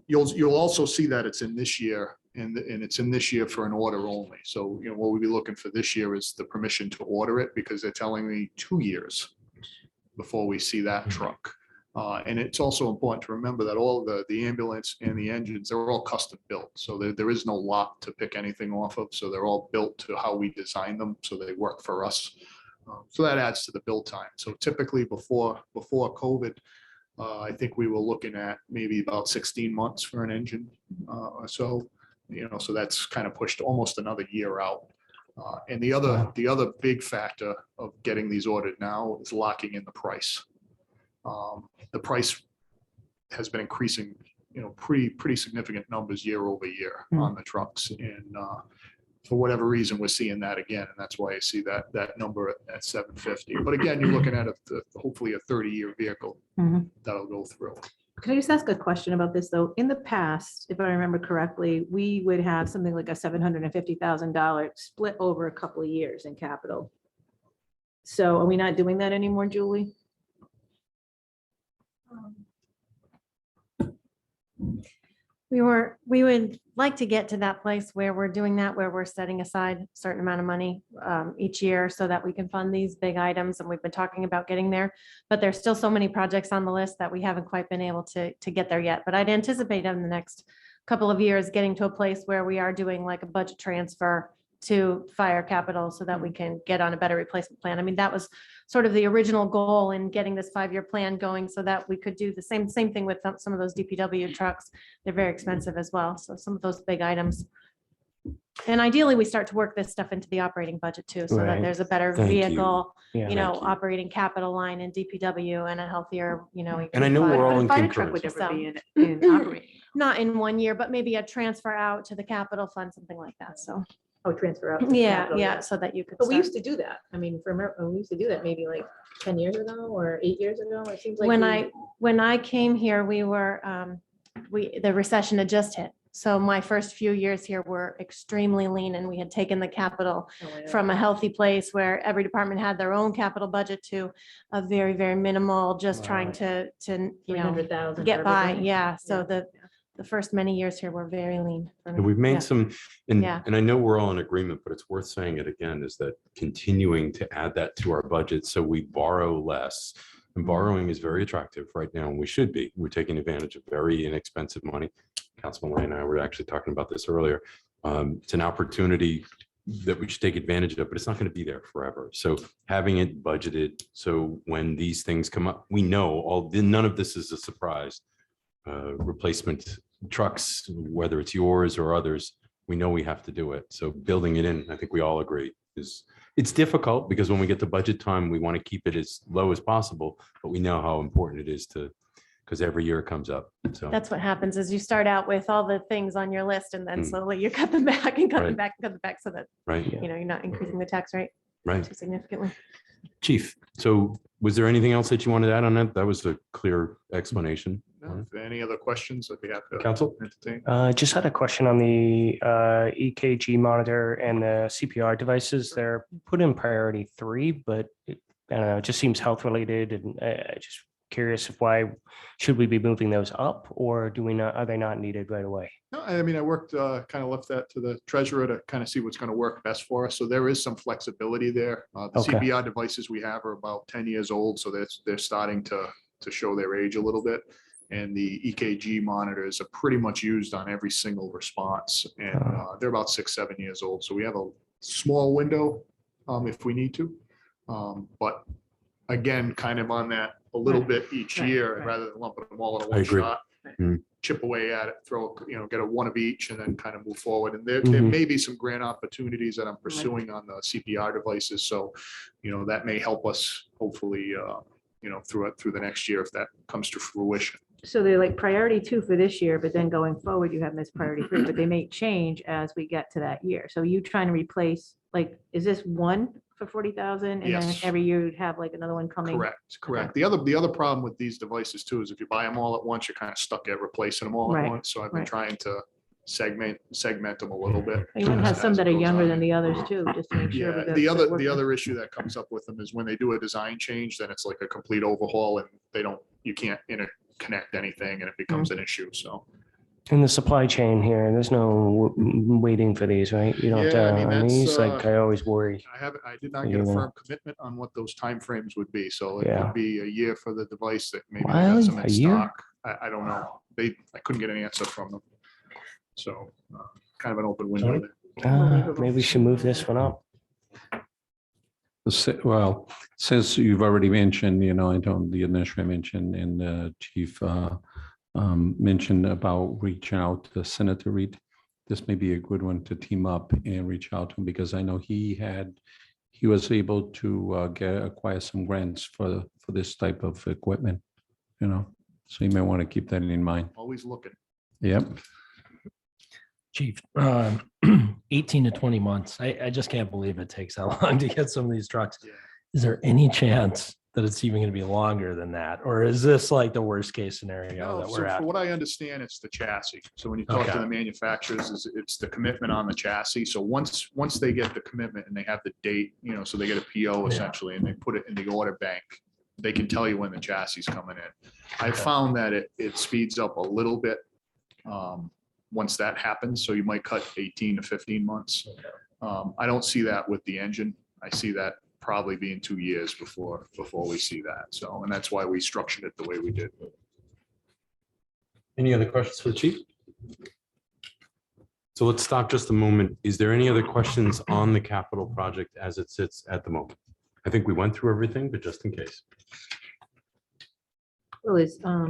You'll also see that it's in this year, and it's in this year for an order only. So, what we'll be looking for this year is the permission to order it, because they're telling me 2 years before we see that truck. And it's also important to remember that all the ambulance and the engines, they're all custom built. So there is no lot to pick anything off of. So they're all built to how we design them. So they work for us. So that adds to the build time. So typically before COVID, I think we were looking at maybe about 16 months for an engine or so. So that's kind of pushed almost another year out. And the other big factor of getting these ordered now is locking in the price. The price has been increasing, pretty significant numbers year over year on the trucks. And for whatever reason, we're seeing that again. And that's why I see that number at 750. But again, you're looking at hopefully a 30-year vehicle Mhm. that'll go through. Can I just ask a question about this, though? In the past, if I remember correctly, we would have something like a $750,000 split over a couple of years in capital. So are we not doing that anymore, Julie? We would like to get to that place where we're doing that, where we're setting aside a certain amount of money each year so that we can fund these big items. And we've been talking about getting there, but there's still so many projects on the list that we haven't quite been able to get there yet. But I'd anticipate in the next couple of years, getting to a place where we are doing like a budget transfer to fire capital so that we can get on a better replacement plan. I mean, that was sort of the original goal in getting this 5-year plan going so that we could do the same thing with some of those DPW trucks. They're very expensive as well. So some of those big items. And ideally, we start to work this stuff into the operating budget too, so that Right. there's a better Thank you. vehicle, Yeah. operating capital line in DPW and a healthier, And I know we're all in Fire truck would concurrence. never be in operating. not in 1 year, but maybe a transfer out to the capital fund, something like that. So, Oh, transfer out. to yeah, capital, yeah, so that you could. But we start- used to do that. I mean, we used to do that maybe like 10 years ago or 8 years ago. It seems like. When I came here, we were, the recession had just hit. So my first few years here were extremely lean and we had taken the capital from a healthy place where every department had their own capital budget to a very, very minimal, just trying to, 300,000. get for by. everybody. Yeah. So Yeah. the first many years here were very lean. for me. And we've made Yeah. some, and, Yeah. and I know we're all in agreement, but it's worth saying it again, is that continuing to add that to our budget so we borrow less. And borrowing is very attractive right now, and we should be. We're taking advantage of very inexpensive money. Councilman Lane and I were actually talking about this earlier. It's an opportunity that we should take advantage of, but it's not going to be there forever. So having it budgeted, so when these things come up, we know none of this is a surprise. Replacement trucks, whether it's yours or others, we know we have to do it. So building it in, I think we all agree, it's difficult because when we get to budget time, we want to keep it as low as possible, but we know how important it is because every year it comes up. So That's what happens is you start out with all the things on your list and then slowly you cut them back and cut them Right. back and cut them back so that, right, you're not increasing the tax rate right. too significantly. Chief, so was there anything else that you wanted to add on that? That was a clear explanation. If any other questions, I'd be happy to Council? entertain. Just had a question on the EKG monitor and the CPR devices. They're put in priority 3, but I don't know, it just seems health related and just curious why should we be moving those up or are they not needed right away? No, I mean, I worked, kind of left that to the treasurer to kind of see what's going to work best for us. So there is some flexibility there. The Okay. CPR devices we have are about 10 years old, so they're starting to show their age a little bit. And the EKG monitors are pretty much used on every single response. And they're about 6, 7 years old. So we have a small window if we need to. But again, kind of on that a little bit each Right, year, right. rather than lumping them all in a I one agree. shot. Mm. Chip away at it, get a one of each and then kind of move forward. And there Mhm. may be some grant opportunities that I'm pursuing on the CPR devices. So, that may help us hopefully, through the next year if that comes to fruition. So they're like priority 2 for this year, but then going forward, you have them as priority 3, but they may change as we get to that year. So you trying to replace, like, is this one for 40,000? And then Yes. every year you'd have like another one coming? Correct. The other problem with these devices too is if you buy them all at once, you're kind of stuck at replacing them all at Right, once. So I've been right. trying to segment them a little bit. You want to have some as it that are goes younger on. than the others too, just to make sure. we Yeah, got the good other, work the done. other issue that comes up with them is when they do a design change, then it's like a complete overhaul and you can't interconnect anything and it becomes an issue, so. In the supply chain here, there's no waiting for these, right? You don't, Yeah, I mean, on that's, these, like I always worry. I did not get a Yeah. firm commitment on what those timeframes would be, so it Yeah. could be a year for the device that maybe they Really? got some A in year? stock. I don't know. I couldn't get an answer from them. So kind of an open window there. Maybe we should move this one up. Well, since you've already mentioned, I don't, the administrator mentioned and the chief mentioned about reaching out to Senator Reed. This may be a good one to team up and reach out to him because I know he was able to acquire some grants for this type of equipment, So you may want to keep that in mind. Always looking. Yep. Chief, 18 to 20 months. I just can't believe it takes that long to get some of these trucks. Is there any chance that it's even going to be longer than that? Or is this like the worst case scenario No, that so we're at? for what I understand, it's the chassis. So when you talk to Okay. the manufacturers, it's the commitment on the chassis. So once they get the commitment and they have the date, so they get a PO essentially, and they put it in the order bank, they can tell you when the chassis is coming in. I found that it speeds up a little bit once that happens. So you might cut 18 to 15 months. I don't see that with the engine. I see that probably being 2 years before we see that. So, and that's why we structured it the way we did. Any other questions for the chief? So let's stop just a moment. Is there any other questions on the capital project as it sits at the moment? I think we went through everything, but just in case. Well,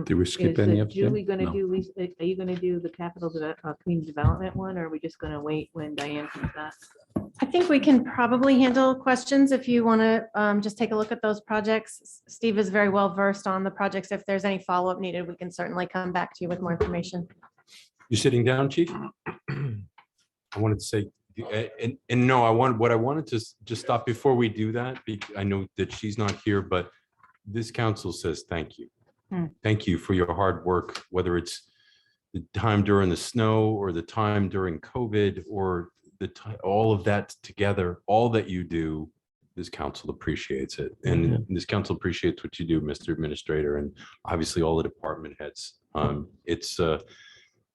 Did we skip any of them? Julie gonna No. do, are you gonna do the community development one, or are we just gonna wait when Diane comes back? I think we can probably handle questions if you want to just take a look at those projects. Steve is very well versed on the projects. If there's any follow-up needed, we can certainly come back to you with more information. You sitting down, chief? I wanted to say, and no, what I wanted to just stop before we do that. I know that she's not here, but this council says thank you. Thank you for your hard work, whether it's the time during the snow or the time during COVID or all of that together, all that you do, this council appreciates it. And this council appreciates what you do, Mr. Administrator, and obviously all the department heads.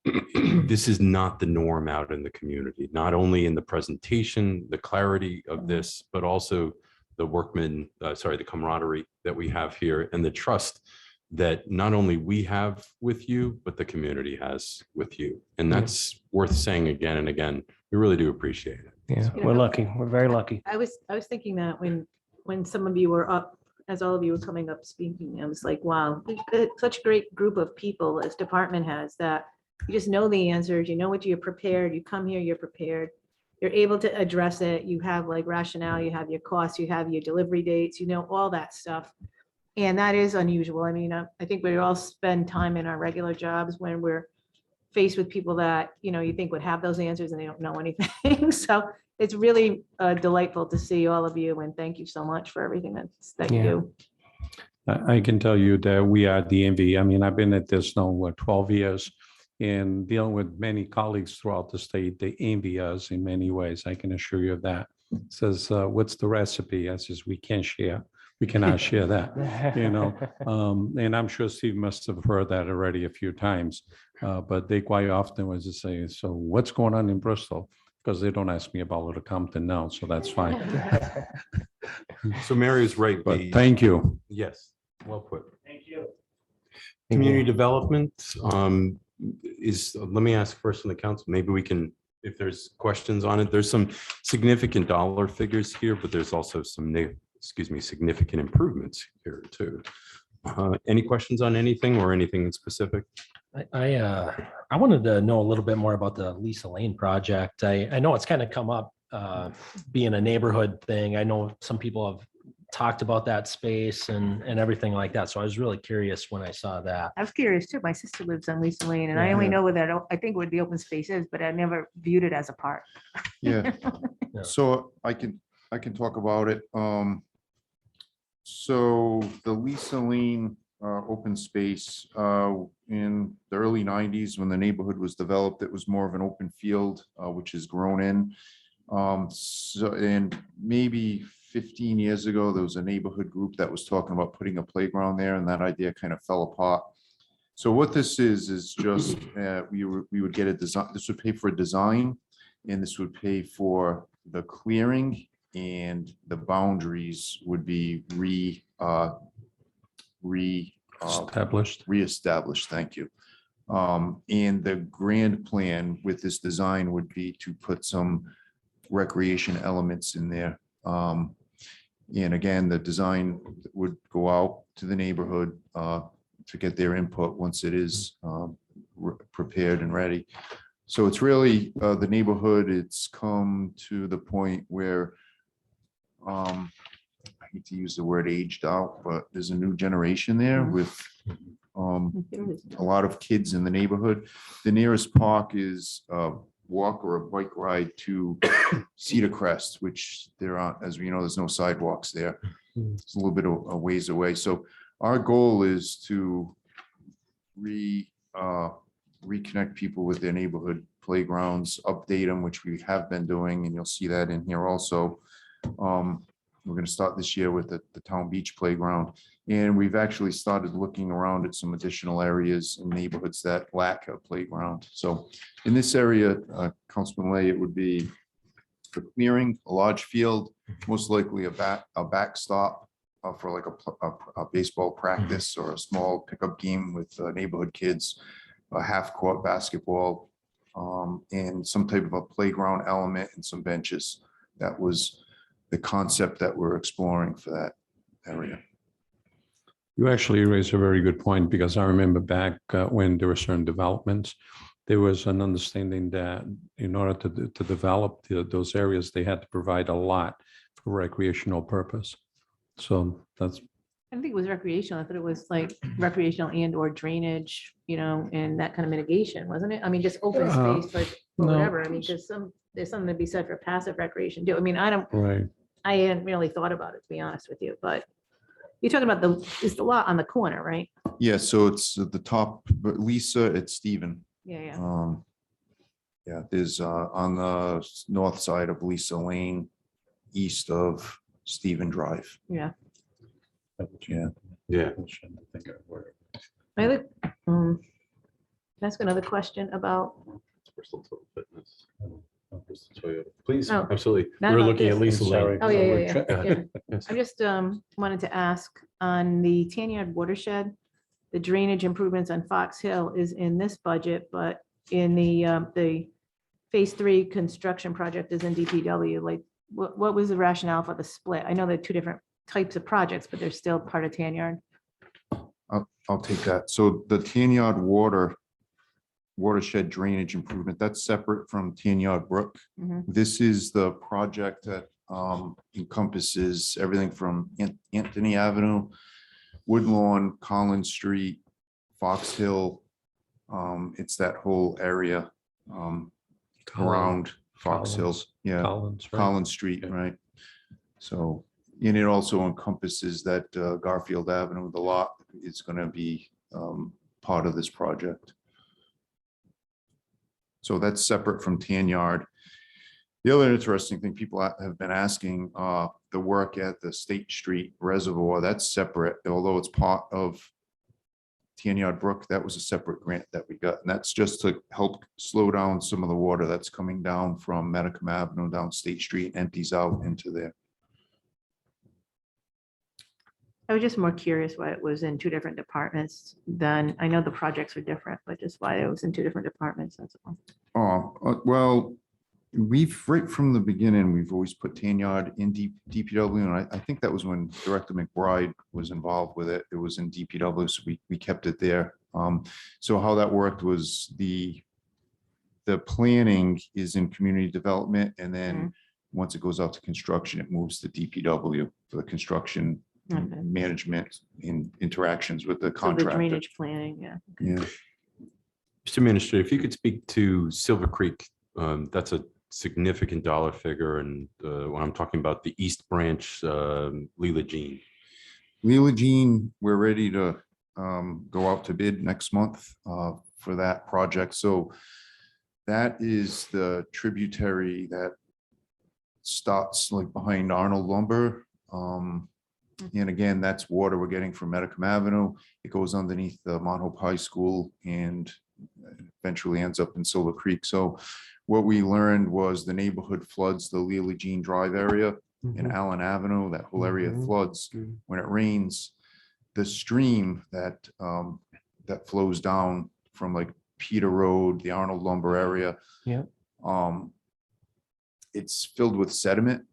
This is not the norm out in the community, not only in the presentation, the clarity of this, but also the the camaraderie that we have here and the trust that not only we have with you, but the community has with you. And that's worth saying again and again. We really do appreciate it. Yeah, we're lucky. We're very lucky. I was thinking that when some of you were up, as all of you were coming up speaking, I was like, wow, such a great group of people as department has that you just know the answers, you know what you're prepared, you come here, you're prepared, you're able to address it, you have like rationale, you have your costs, you have your delivery dates, all that stuff. And that is unusual. I mean, I think we all spend time in our regular jobs when we're faced with people that, you think would have those answers and they don't know anything. So it's really delightful to see all of you, and thank you so much for everything that you do. I can tell you that we are the envy. I mean, I've been at this now, 12 years, and dealing with many colleagues throughout the state. They envy us in many ways. I can assure you of that. Says, what's the recipe? I says, we can't share. We cannot share that, and I'm sure Steve must have heard that already a few times, but they quite often was to say, so what's going on in Bristol? Because they don't ask me about Little Compton now, so that's fine. So Mary is right. But thank you. Yes, well put. Thank you. Community development let me ask first on the council, maybe we can, if there's questions on it, there's some significant dollar figures here, but there's also some significant improvements here too. Any questions on anything or anything in specific? I wanted to know a little bit more about the Lisa Lane project. I know it's kind of come up being a neighborhood thing. I know some people have talked about that space and everything like that. So I was really curious when I saw that. I was curious too. My sister lives on Lisa Lane, and I only know where that, I think where the open space is, but I never viewed it as a park. Yeah. Yeah. So I can talk about it. So the Lisa Lane open space in the early 90s, when the neighborhood was developed, it was more of an open field, which has grown in. And maybe 15 years ago, there was a neighborhood group that was talking about putting a playground there, and that idea kind of fell apart. So what this is just we would get a design. This would pay for a design, and this would pay for the clearing, and the boundaries would be reestablished. Thank you. And the grand plan with this design would be to put some recreation elements in there. And again, the design would go out to the neighborhood to get their input once it is prepared and ready. So it's really the neighborhood. It's come to the point where I hate to use the word aged out, but there's a new generation there with a lot of kids in the neighborhood. The nearest park is a walk or a bike ride to Cedar Crest, which there aren't, as we know, there's no sidewalks there. It's a little bit of a ways away. So our goal is to reconnect people with their neighborhood playgrounds, update them, which we have been doing, and you'll see that in here also. We're going to start this year with the Town Beach Playground, and we've actually started looking around at some additional areas and neighborhoods that lack a playground. So in this area, Councilman Lay, it would be for clearing a large field, most likely a backstop for like a baseball practice or a small pickup game with neighborhood kids, a half-court basketball, and some type of a playground element and some benches. That was the concept that we're exploring for that area. You actually raised a very good point, because I remember back when there were certain developments, there was an understanding that in order to develop those areas, they had to provide a lot for recreational purpose. So that's, I don't think it was recreational. I thought it was like recreational and or drainage, and that kind of mitigation, wasn't it? I mean, just open space, like, or no. whatever. I mean, because there's something to be said for passive recreation too. I mean, right. I hadn't really thought about it, to be honest with you, but you're talking about it's the lot on the corner, right? Yeah, so it's at the top, but Lisa, it's Stephen. Yeah. Yeah, there's on the north side of Lisa Lane, east of Stephen Drive. Yeah. Yeah. Yeah. I look, ask another question about, Bristol Total Fitness. Bristol Toyota. Please, Oh, absolutely. not We're about looking at this. Lisa Lane. oh, yeah. Yeah. Yes. I just wanted to ask on the Tanyard watershed, the drainage improvements on Fox Hill is in this budget, but in the phase 3 construction project is in DPW. Like, what was the rationale for the split? I know they're two different types of projects, but they're still part of Tanyard. I'll take that. So the Tanyard watershed drainage improvement, that's separate from Tanyard Brook. Mhm. This is the project that encompasses everything from Anthony Avenue, Woodlawn, Collins Street, Fox Hill. It's that whole area around Fox Hills. Yeah, Collins, right? Collins Street, Yeah. right? So, and it also encompasses that Garfield Avenue, the lot is going to be part of this project. So that's separate from Tanyard. The other interesting thing people have been asking, the work at the State Street Reservoir, that's separate, although it's part of Tanyard Brook, that was a separate grant that we got. And that's just to help slow down some of the water that's coming down from Medicum Avenue down State Street, empties out into there. I was just more curious why it was in two different departments than, I know the projects are different, but just why it was in two different departments, that's all. Well, we've, right from the beginning, we've always put Tanyard in DPW, and I think that was when Director McBride was involved with it. It was in DPW, so we kept it there. So how that worked was the planning is in community development, and then once it goes out to construction, it moves to DPW for the construction management in interactions with the So the contractor. drainage planning, yeah. Yeah. Mr. Administrator, if you could speak to Silver Creek, that's a significant dollar figure. And when I'm talking about the East Branch, Leela Jean. Leela Jean, we're ready to go out to bid next month for that project. So that is the tributary that starts like behind Arnold Lumber. And again, that's water we're getting from Medicum Avenue. It goes underneath the Mount Hope High School and eventually ends up in Silver Creek. So what we learned was the neighborhood floods the Leela Jean Drive area and Allen Avenue. That whole area floods when it rains. The stream that that flows down from like Peter Road, the Arnold Lumber area. Yeah. It's filled with sediment.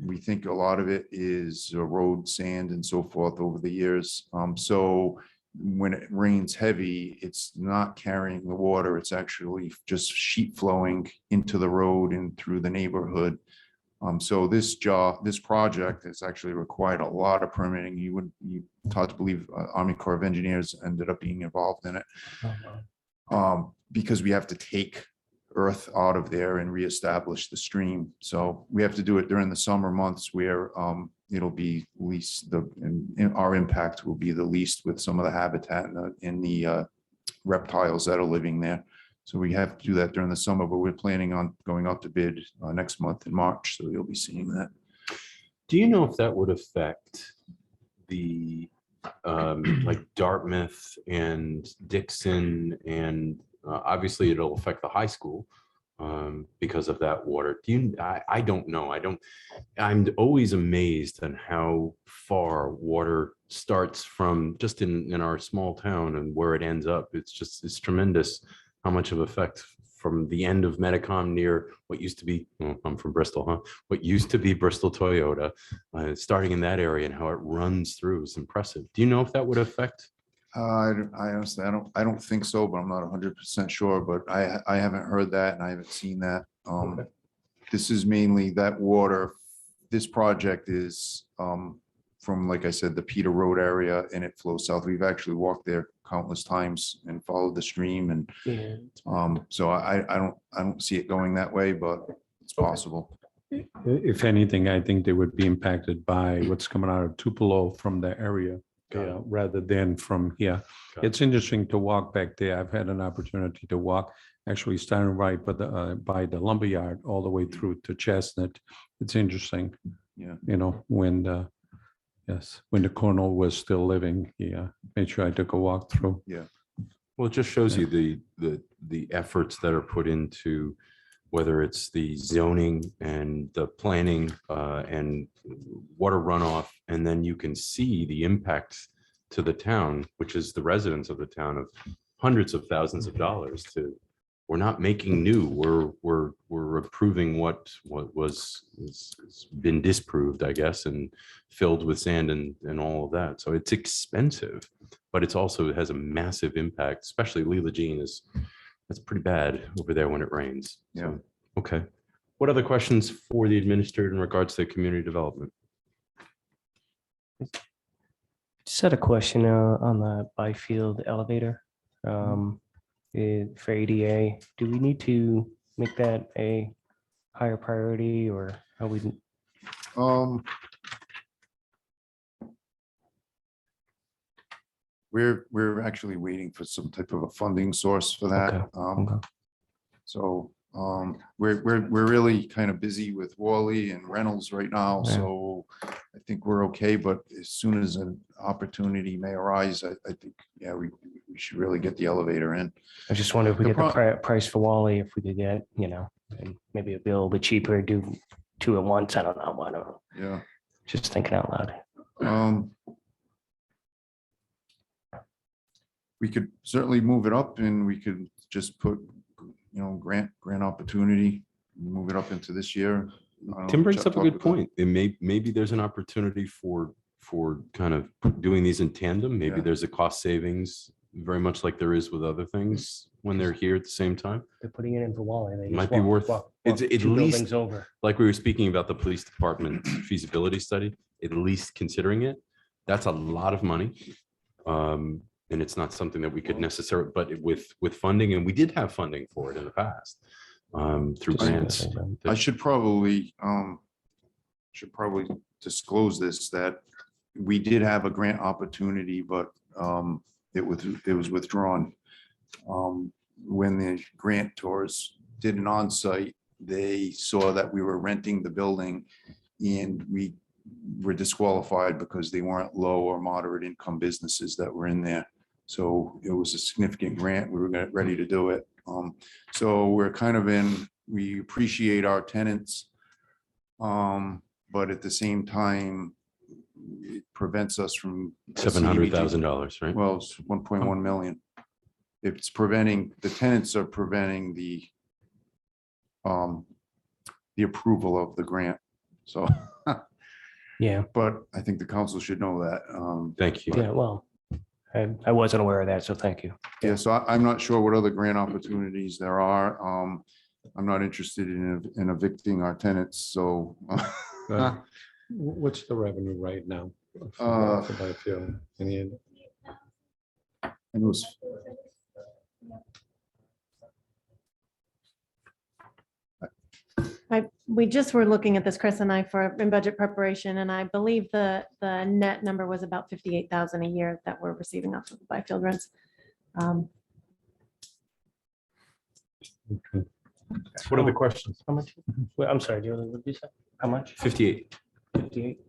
We think a lot of it is road sand and so forth over the years. So when it rains heavy, it's not carrying the water. It's actually just sheet flowing into the road and through the neighborhood. So this project has actually required a lot of permitting. You taught to believe Army Corps of Engineers ended up being involved in it. Because we have to take earth out of there and reestablish the stream. So we have to do it during the summer months where it'll be least and our impact will be the least with some of the habitat in the reptiles that are living there. So we have to do that during the summer, but we're planning on going out to bid next month in March. So you'll be seeing that. Do you know if that would affect the like Dartmouth and Dixon and obviously it'll affect the high school because of that water. I don't know. I'm always amazed on how far water starts from just in our small town and where it ends up. It's tremendous how much of effect from the end of Medicom near what used to be, well, I'm from Bristol, huh? What used to be Bristol Toyota, starting in that area and how it runs through is impressive. Do you know if that would affect? I honestly, I don't think so, but I'm not 100% sure, but I haven't heard that and I haven't seen that. This is mainly that water. This project is from, like I said, the Peter Road area and it flows south. We've actually walked there countless times and followed the stream and so I don't see it going that way, but it's possible. If anything, I think they would be impacted by what's coming out of Tupelo from the area. Rather than from here. It's interesting to walk back there. I've had an opportunity to walk, actually starting right by the lumberyard all the way through to Chestnut. It's interesting. Yeah. When the colonel was still living, made sure I took a walk through. Yeah. Well, it just shows you the efforts that are put into whether it's the zoning and the planning and water runoff, and then you can see the impact to the town, which is the residents of the town, of hundreds of thousands of dollars. We're not making new. We're approving what has been disproved, I guess, and filled with sand and all of that. So it's expensive, but it's also has a massive impact. Especially Leela Jean that's pretty bad over there when it rains. Yeah. So, okay. What other questions for the administrator in regards to community development? Just had a question on the Byfield elevator for ADA. Do we need to make that a higher priority or how we? We're actually waiting for some type of a funding source for that. So we're really kind of busy with Wally and Reynolds right now, so I think we're okay. But as soon as an opportunity may arise, I think we should really get the elevator in. I just wonder if we get the price for Wally, if we could get and maybe a bill a bit cheaper, do two at once. I don't know. I don't know. Yeah. Just thinking out loud. We could certainly move it up and we could just put, grant opportunity, move it up into this year. Tim brings up a good point. Maybe there's an opportunity for kind of doing these in tandem. Maybe there's a cost savings, very much like there is with other things when they're here at the same time. They're putting it in for Wally. They Might be worth it's at least over. Like we were speaking about the police department feasibility study, at least considering it. That's a lot of money. And it's not something that we could necessarily, but with funding, and we did have funding for it in the past through grants. I should probably disclose this, that we did have a grant opportunity, but it was withdrawn. When the grantors did an onsite, they saw that we were renting the building and we were disqualified because they weren't low or moderate income businesses that were in there. So it was a significant grant. We were ready to do it. So we're kind of we appreciate our tenants, but at the same time, it prevents us from $700,000, right? Well, it's 1.1 million. It's preventing, the tenants are preventing the approval of the grant. So yeah, but I think the council should know that. Thank you. Yeah, well, I wasn't aware of that, so thank you. Yeah, so I'm not sure what other grant opportunities there are. I'm not interested in evicting our tenants, so. What's the revenue right now? Uh, for Byfield? Any- And it was, We just were looking at this, Chris and I, for in budget preparation, and I believe the net number was about 58,000 a year that we're receiving off of the Byfield rents. What are the questions? How much? Wait, I'm sorry, do you, what did you say? How much? 58. 58?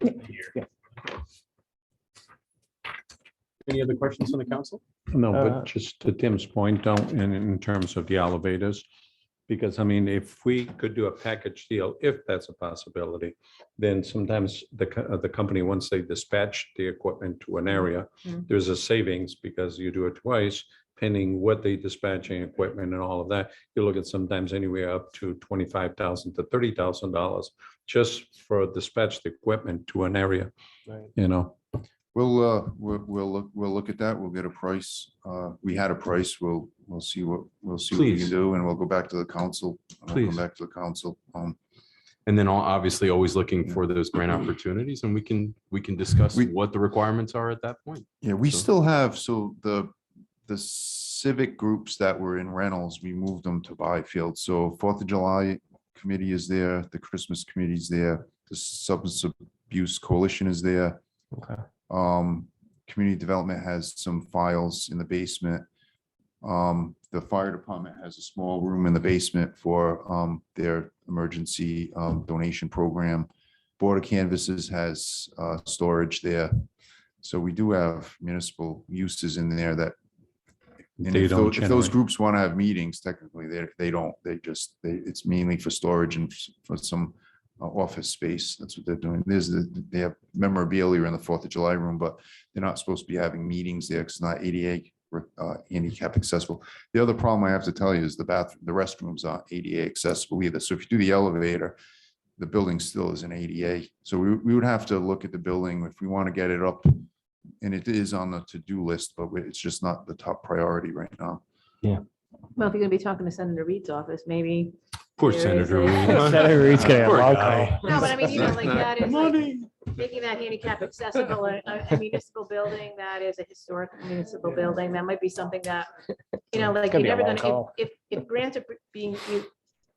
Any other questions from the council? No, Uh, but just to Tim's point, don't, in terms of the elevators, because I mean, if we could do a package deal, if that's a possibility, then sometimes the company, once they dispatch the equipment to an area, Mm. there's a savings because you do it twice, pending what they dispatching equipment and all of that. You look at sometimes anywhere up to $25,000 to $30,000 just for dispatched equipment to an area, Right. you know? we'll look at that. We'll get a price. We had a price. We'll see what we Please. can do, and we'll go back to the council. We'll Please. come back to the council. And then obviously always looking for those grant opportunities, and we can discuss what the requirements are at that point. Yeah, we So- still have, so the civic groups that were in Reynolds, we moved them to Byfield. So 4th of July committee is there, the Christmas committee is there, the Substance Abuse Coalition is there. Okay. Community development has some files in the basement. The fire department has a small room in the basement for their emergency donation program. Board of Canvases has storage there. So we do have municipal uses in there that. And They if don't if those generate. groups want to have meetings, technically, they don't, it's mainly for storage and for some office space. That's what they're doing. They have memorabilia in the 4th of July room, but they're not supposed to be having meetings there because it's not ADA handicap accessible. The other problem I have to tell you is the restrooms aren't ADA accessible either. So if you do the elevator, the building still is an ADA. So we would have to look at the building if we want to get it up. And it is on the to-do list, but it's just not the top priority right now. Well, if you're gonna be talking to Senator Reed's office, maybe. Poor there is Senator a- Reed. Senator Reed's getting a Poor long guy. call. No, but I mean, you know, like that is like Money. making that handicap accessible, a municipal building that is a historic municipal building, that might be something that, you know, like It's gonna you're be a never long gonna, call. if grants are being,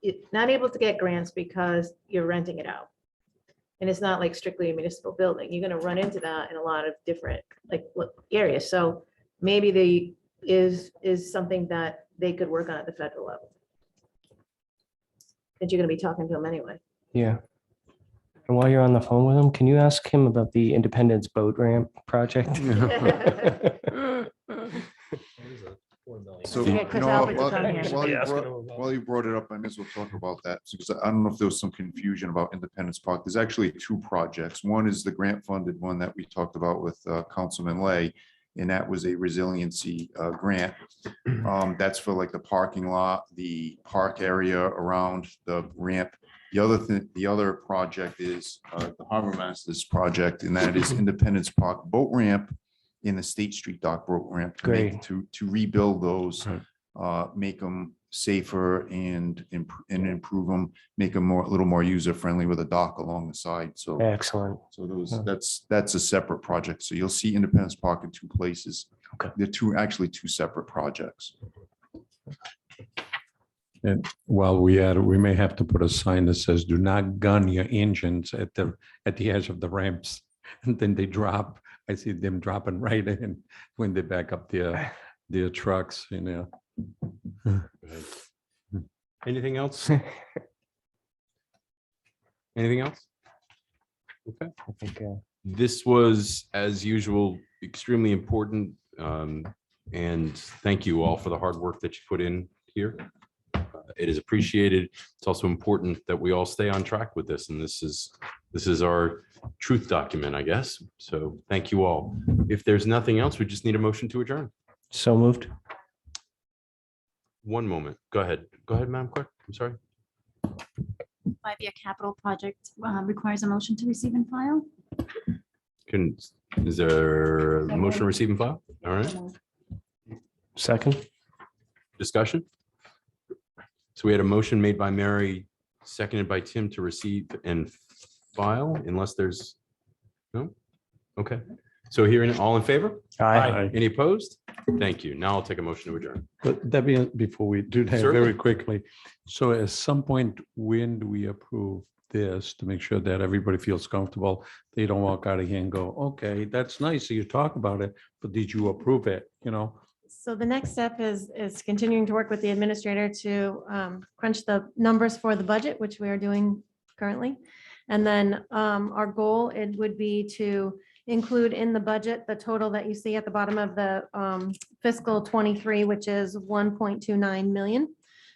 you're not able to get grants because you're renting it out. And it's not like strictly a municipal building. You're gonna run into that in a lot of different like areas. So maybe they is something that they could work on at the federal level. And you're gonna be talking to them anyway. Yeah. And while you're on the phone with him, can you ask him about the Independence Boat Ramp project? So, Yeah, Chris Albert's while on here. while you brought it up, I may as well talk about that, because I don't know if there was some confusion about Independence Park. There's actually 2 projects. One is the grant funded one that we talked about with Councilman Lay, and that was a resiliency grant. That's for like the parking lot, the park area around the ramp. The other project is the Harbor Masters project, and that is Independence Park Boat Ramp in the State Street Dock Boat Ramp. Great. To rebuild those, make them safer and improve them, make them a little more user friendly with a dock along the side. So Excellent. that's a separate project. So you'll see Independence Park in 2 places. Okay. They're actually two separate projects. And while we may have to put a sign that says, do not gun your engines at the edge of the ramps. And then they drop. I see them dropping right in when they back up their trucks, you know. Anything else? Anything else? Okay. I think, This was, as usual, extremely important. And thank you all for the hard work that you put in here. It is appreciated. It's also important that we all stay on track with this. And this is our truth document, I guess. So thank you all. If there's nothing else, we just need a motion to adjourn. So moved. One moment. Go ahead. Go ahead, Madam Clerk. I'm sorry. 5-year capital project requires a motion to receive and file. Is there a motion to receive and file? All right. Second. Discussion? So we had a motion made by Mary, seconded by Tim to receive and file unless there's, no? Okay. So hearing, all in favor? Aye. Any opposed? Thank you. Now I'll take a motion to adjourn. But Debbie, before we do that Certainly. very quickly, so at some point, when do we approve this to make sure that everybody feels comfortable? They don't walk out of here and go, okay, that's nice, so you talk about it, but did you approve it, you know? So the next step is continuing to work with the administrator to crunch the numbers for the budget, which we are doing currently. And then our goal, it would be to include in the budget the total that you see at the bottom of the fiscal 23, which is 1.29 million.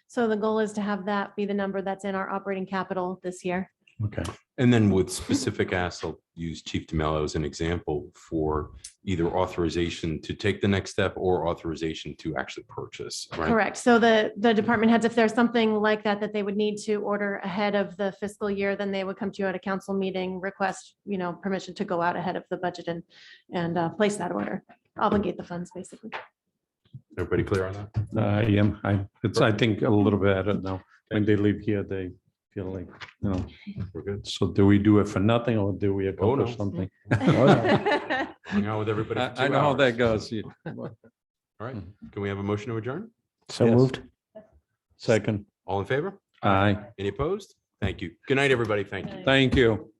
So the goal is to have that be the number that's in our operating capital this year. Okay. And then with specific asks, I'll use Chief DeMello as an example for either authorization to take the next step or authorization to actually purchase, right? Correct. So the department heads, if there's something like that, that they would need to order ahead of the fiscal year, then they would come to you at a council meeting, request, permission to go out ahead of the budget and place that order, obligate the funds, basically. Everybody clear on that? It's, I think, a little bit better now. When they leave here, they feel like, We're good. so do we do it for nothing or do we accomplish no. something? Hang out with everybody. for I 2 know how hours. that goes. Yeah. All right. Can we have a motion to adjourn? So Yes. moved. Second, All in favor? aye, Any opposed? Thank you. Good night, everybody. Thank you. thank you.